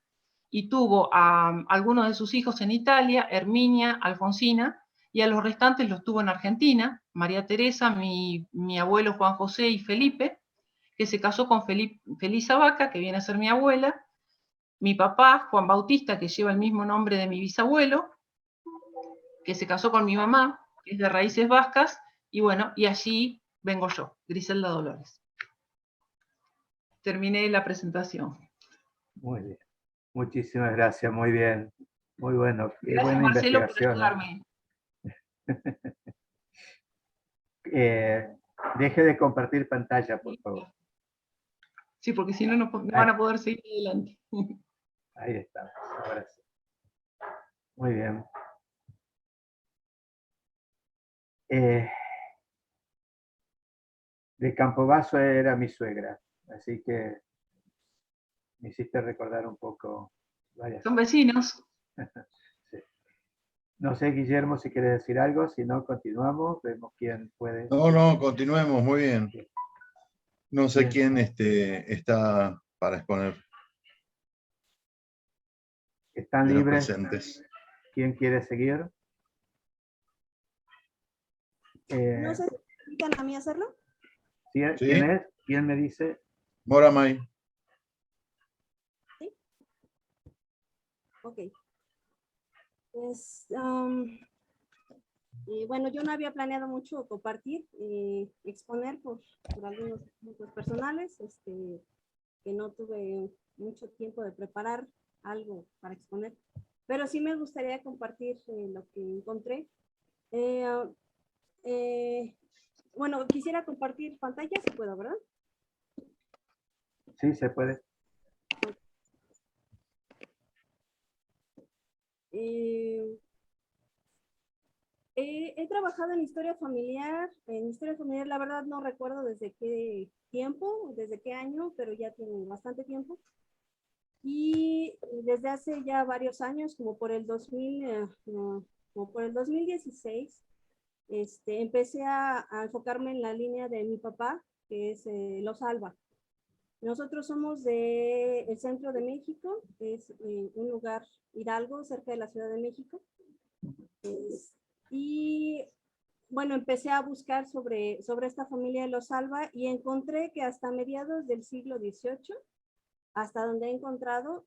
y tuvo a algunos de sus hijos en Italia, Herminia, Alfonsina, y a los restantes los tuvo en Argentina, María Teresa, mi abuelo Juan José y Felipe, que se casó con Felisa Vaca, que viene a ser mi abuela, mi papá, Juan Bautista, que lleva el mismo nombre de mi bisabuelo, que se casó con mi mamá, que es de raíces vascas, y bueno, y allí vengo yo, Griselda Dolores. Terminé la presentación. Muy bien. Muchísimas gracias, muy bien. Muy bueno. Gracias, buena Marcelo, por investigación. ayudarme. Deje de compartir pantalla, por favor. Sí, porque si no, no van a poder seguir adelante. Ahí está, ahora sí. Muy bien. De Campobasso era mi suegra, así que me hiciste recordar un poco varias Son cosas. vecinos. Sí. No sé, Guillermo, si quiere decir algo, si no, continuamos, vemos quién puede. No, continuemos, muy bien. No sé Bien. quién está para exponer. ¿Están de los libres? presentes. ¿Quién quiere seguir? No sé si me invitan a mí a hacerlo. ¿Quién ¿Sí? es? ¿Quién me dice? Moramay. ¿Sí? Ok. Pues, bueno, yo no había planeado mucho compartir, exponer por algunos puntos personales, que no tuve mucho tiempo de preparar algo para exponer, pero sí me gustaría compartir lo que encontré. Bueno, quisiera compartir pantalla, si puedo, ¿verdad? Sí, se puede. He trabajado en historia familiar. En historia familiar, la verdad, no recuerdo desde qué tiempo, desde qué año, pero ya tiene bastante tiempo. Y desde hace ya varios años, como por el 2016, empecé a enfocarme en la línea de mi papá, que es Los Alba. Nosotros somos del centro de México, es un lugar Hidalgo, cerca de la Ciudad de México. Y bueno, empecé a buscar sobre esta familia de Los Alba y encontré que hasta mediados del siglo XVIII, hasta donde he encontrado,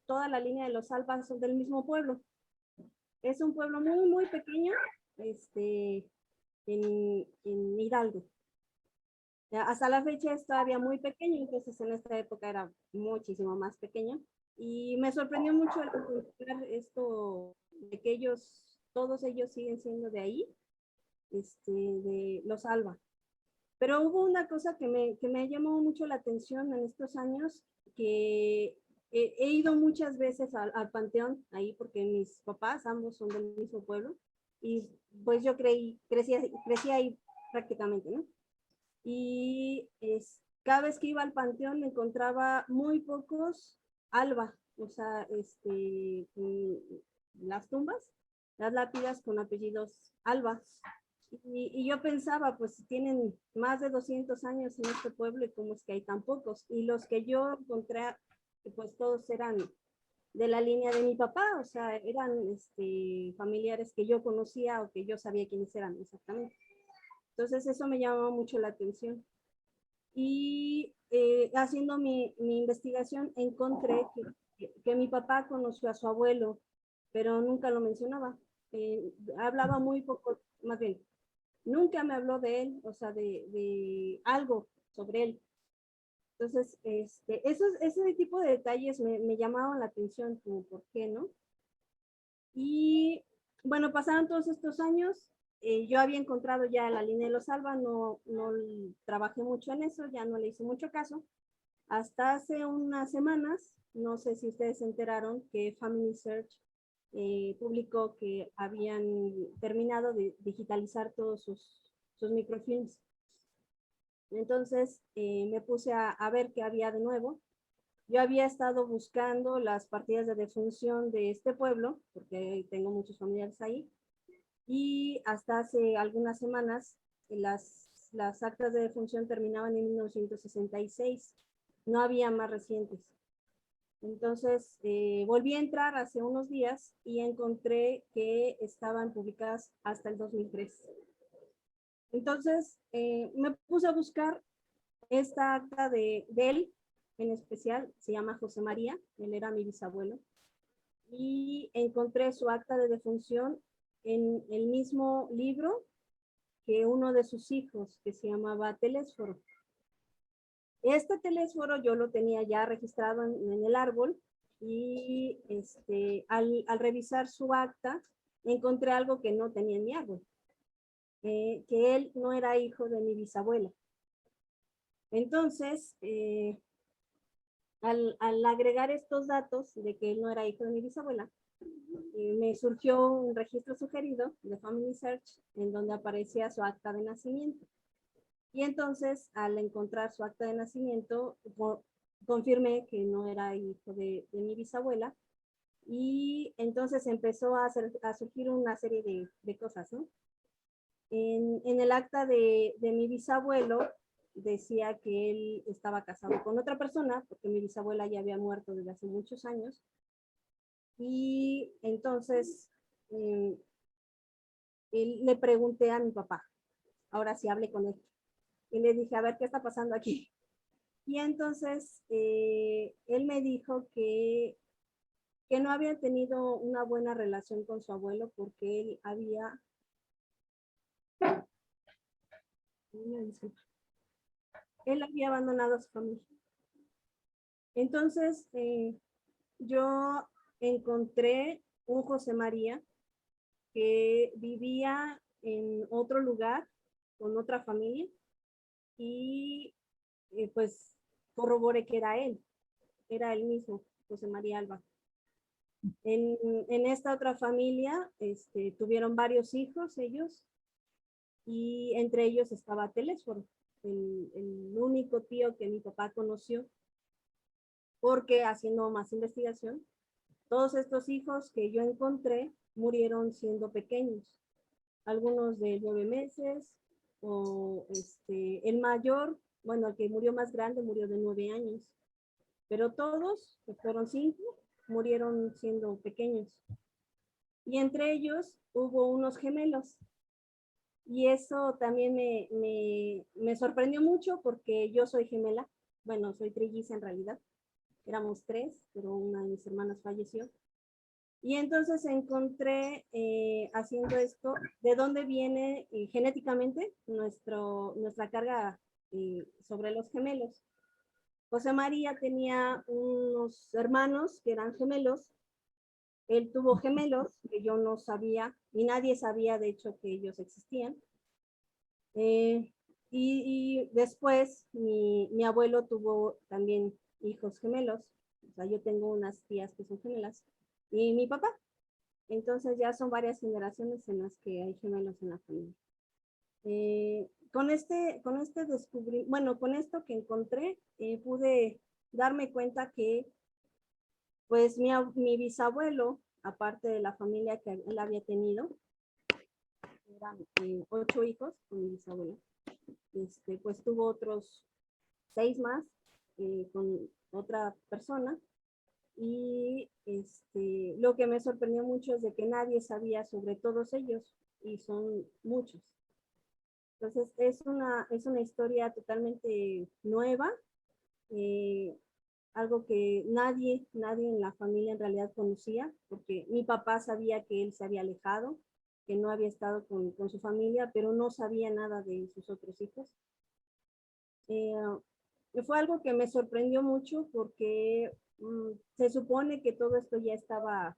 toda la línea de Los Alba son del mismo pueblo. Es un pueblo muy, muy pequeño, en Hidalgo. Hasta la fecha es todavía muy pequeño, entonces en esta época era muchísimo más pequeño. Y me sorprendió mucho el encontrar esto de que todos ellos siguen siendo de ahí, de Los Alba. Pero hubo una cosa que me llamó mucho la atención en estos años, que he ido muchas veces al Panteón ahí, porque mis papás, ambos son del mismo pueblo, y pues yo crecí ahí prácticamente, ¿no? Y cada vez que iba al Panteón me encontraba muy pocos Alba, o sea, las tumbas, las lápidas con apellidos Alba. Y yo pensaba, pues tienen más de 200 años en este pueblo y cómo es que hay tan pocos. Y los que yo encontré, pues todos eran de la línea de mi papá, o sea, eran familiares que yo conocía o que yo sabía quiénes eran exactamente. Entonces eso me llamó mucho la atención. Y haciendo mi investigación encontré que mi papá conoció a su abuelo, pero nunca lo mencionaba. Hablaba muy poco, más bien, nunca me habló de él, o sea, de algo sobre él. Entonces, ese tipo de detalles me llamaban la atención, como por qué, ¿no? Y bueno, pasaron todos estos años. Yo había encontrado ya la línea de Los Alba, no trabajé mucho en eso, ya no le hice mucho caso. Hasta hace unas semanas, no sé si ustedes se enteraron, que Family Search publicó que habían terminado de digitalizar todos sus microfilms. Entonces me puse a ver qué había de nuevo. Yo había estado buscando las partidas de defunción de este pueblo, porque tengo muchos familiares ahí, y hasta hace algunas semanas las actas de defunción terminaban en 1966, no había más recientes. Entonces volví a entrar hace unos días y encontré que estaban publicadas hasta el 2003. Entonces me puse a buscar esta acta de él, en especial, se llama José María, él era mi bisabuelo, y encontré su acta de defunción en el mismo libro que uno de sus hijos, que se llamaba Telésforo. Este Telésforo yo lo tenía ya registrado en el árbol, y al revisar su acta encontré algo que no tenía en mi árbol, que él no era hijo de mi bisabuela. Entonces, al agregar estos datos de que él no era hijo de mi bisabuela, me surgió un registro sugerido de Family Search en donde aparecía su acta de nacimiento. Y entonces, al encontrar su acta de nacimiento, confirmé que no era hijo de mi bisabuela, y entonces empezó a surgir una serie de cosas, ¿no? En el acta de mi bisabuelo decía que él estaba casado con otra persona, porque mi bisabuela ya había muerto desde hace muchos años. Y entonces le pregunté a mi papá, ahora sí hablé con él, y le dije, a ver, ¿qué está pasando aquí? Y entonces él me dijo que no había tenido una buena relación con su abuelo porque él había... Él había abandonado a su familia. Entonces, yo encontré un José María que vivía en otro lugar con otra familia, y pues corroboré que era él mismo, José María Alba. En esta otra familia tuvieron varios hijos ellos, y entre ellos estaba Telésforo, el único tío que mi papá conoció, porque haciendo más investigación, todos estos hijos que yo encontré murieron siendo pequeños, algunos de 9 meses, o el mayor, bueno, el que murió más grande murió de 9 años, pero todos, que fueron 5, murieron siendo pequeños. Y entre ellos hubo unos gemelos. Y eso también me sorprendió mucho porque yo soy gemela, bueno, soy trilliza en realidad. Éramos 3, pero una de mis hermanas falleció. Y entonces encontré, haciendo esto, de dónde viene genéticamente nuestra carga sobre los gemelos. José María tenía unos hermanos que eran gemelos. Él tuvo gemelos que yo no sabía, y nadie sabía de hecho que ellos existían. Y después mi abuelo tuvo también hijos gemelos. O sea, yo tengo unas tías que son gemelas, y mi papá. Entonces ya son varias generaciones en las que hay gemelos en la familia. Con esto que encontré, pude darme cuenta que pues mi bisabuelo, aparte de la familia que él había tenido, eran 8 hijos con mi bisabuelo, pues tuvo otros 6 más con otra persona. Y lo que me sorprendió mucho es de que nadie sabía sobre todos ellos, y son muchos. Entonces es una historia totalmente nueva, algo que nadie en la familia en realidad conocía, porque mi papá sabía que él se había alejado, que no había estado con su familia, pero no sabía nada de sus otros hijos. Fue algo que me sorprendió mucho porque se supone que todo esto ya estaba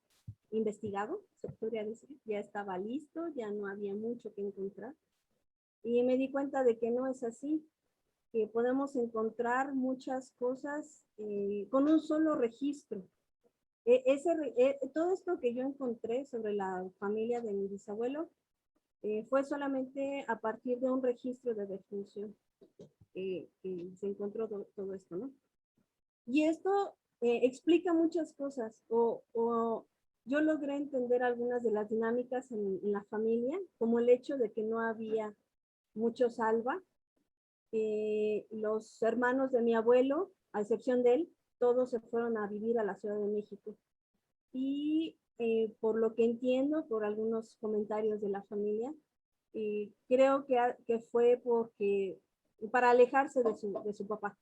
investigado, se podría decir, ya estaba listo, ya no había mucho que encontrar. Y me di cuenta de que no es así, que podemos encontrar muchas cosas con un solo registro. Todo esto que yo encontré sobre la familia de mi bisabuelo fue solamente a partir de un registro de defunción que se encontró todo esto, ¿no? Y esto explica muchas cosas, o yo logré entender algunas de las dinámicas en la familia, como el hecho de que no había muchos Alba. Los hermanos de mi abuelo, a excepción de él, todos se fueron a vivir a la Ciudad de México. Y por lo que entiendo, por algunos comentarios de la familia, creo que fue porque para alejarse de su papá,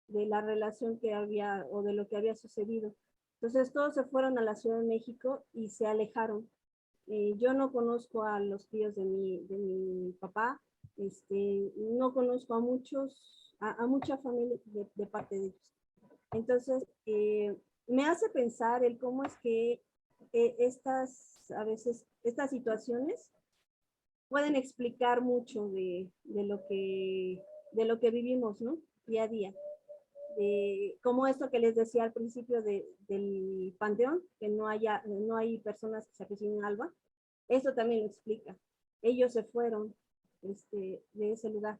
de la relación que había o de lo que había sucedido. Entonces todos se fueron a la Ciudad de México y se alejaron. Yo no conozco a los tíos de mi papá, no conozco a mucha familia de parte de ellos. Entonces, me hace pensar el cómo es que a veces estas situaciones pueden explicar mucho de lo que vivimos, ¿no? Día a día. Como esto que les decía al principio del panteón, que no hay personas que se apelliden Alba, eso también lo explica. Ellos se fueron de ese lugar.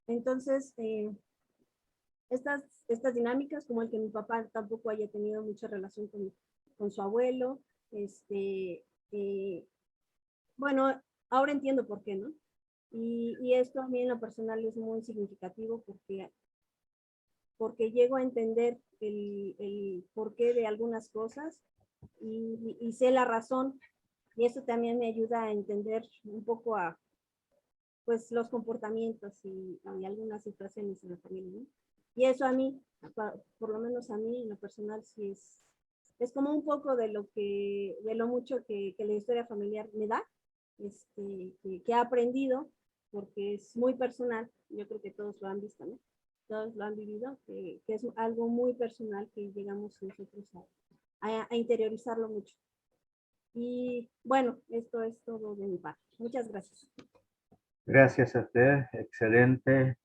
Entonces, estas dinámicas, como el que mi papá tampoco haya tenido mucha relación con su abuelo, bueno, ahora entiendo por qué, ¿no? Y esto a mí en lo personal es muy significativo porque llego a entender el porqué de algunas cosas y sé la razón, y eso también me ayuda a entender un poco pues los comportamientos y algunas situaciones en la familia, ¿no? Y eso a mí, por lo menos a mí en lo personal, sí es como un poco de lo mucho que la historia familiar me da, que he aprendido, porque es muy personal. Yo creo que todos lo han visto, ¿no? Todos lo han vivido, que es algo muy personal que llegamos nosotros a interiorizarlo mucho. Y bueno, esto es todo de mi parte. Muchas gracias. Gracias a usted, excelente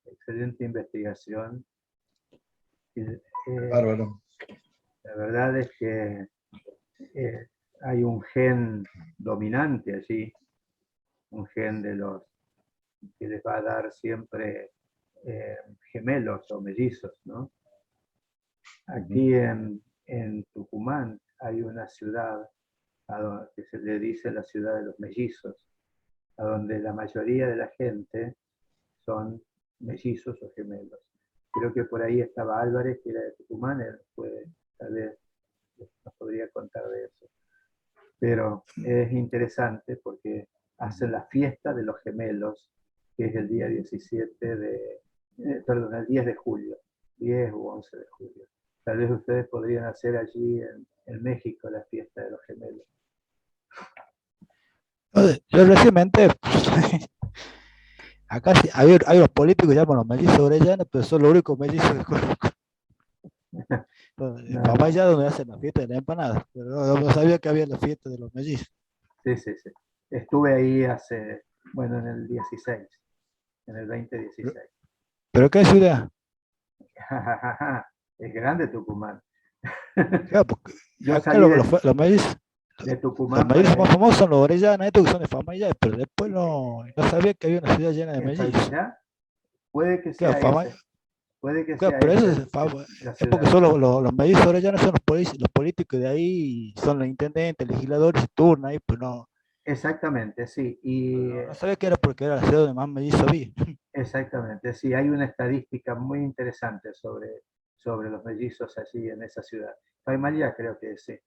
investigación. Bárbaro. La verdad es que hay un gen dominante allí, un gen de los que les va a dar siempre gemelos o mellizos, ¿no? Aquí en Tucumán hay una ciudad que se le dice la ciudad de los mellizos, a donde la mayoría de la gente son mellizos o gemelos. Creo que por ahí estaba Álvarez, que era de Tucumán, él tal vez nos podría contar de eso. Pero es interesante porque hacen la fiesta de los gemelos, que es el día 17 el 10 de julio, 10 u 11 de julio. Tal vez ustedes podrían hacer allí en México la fiesta de los gemelos. Yo recientemente, acá sí, hay los políticos que llaman los mellizos orellanos, pero son los únicos mellizos que conozco. Mi papá ya donde hacen la fiesta de la empanada, pero no sabía que había la fiesta de los mellizos. Sí, sí, sí. Estuve ahí en el 16, en el 2016. ¿Pero qué ciudad? Es grande Tucumán. Claro, porque yo acá salí los mellizos. De Tucumán. Los mellizos más famosos son los orellanos, estos que son de Fama, pero después no sabía que había una ciudad llena de mellizos. Puede que sea ese. Puede que sea pero ese. Es porque son los mellizos orellanos son los políticos de ahí, son los intendentes, legisladores, se turnan ahí, pues no. Exactamente, sí. Y no sabía que era porque era la ciudad donde más mellizos había. Exactamente, sí. Hay una estadística muy interesante sobre los mellizos allí en esa ciudad. Faimalia creo que sí.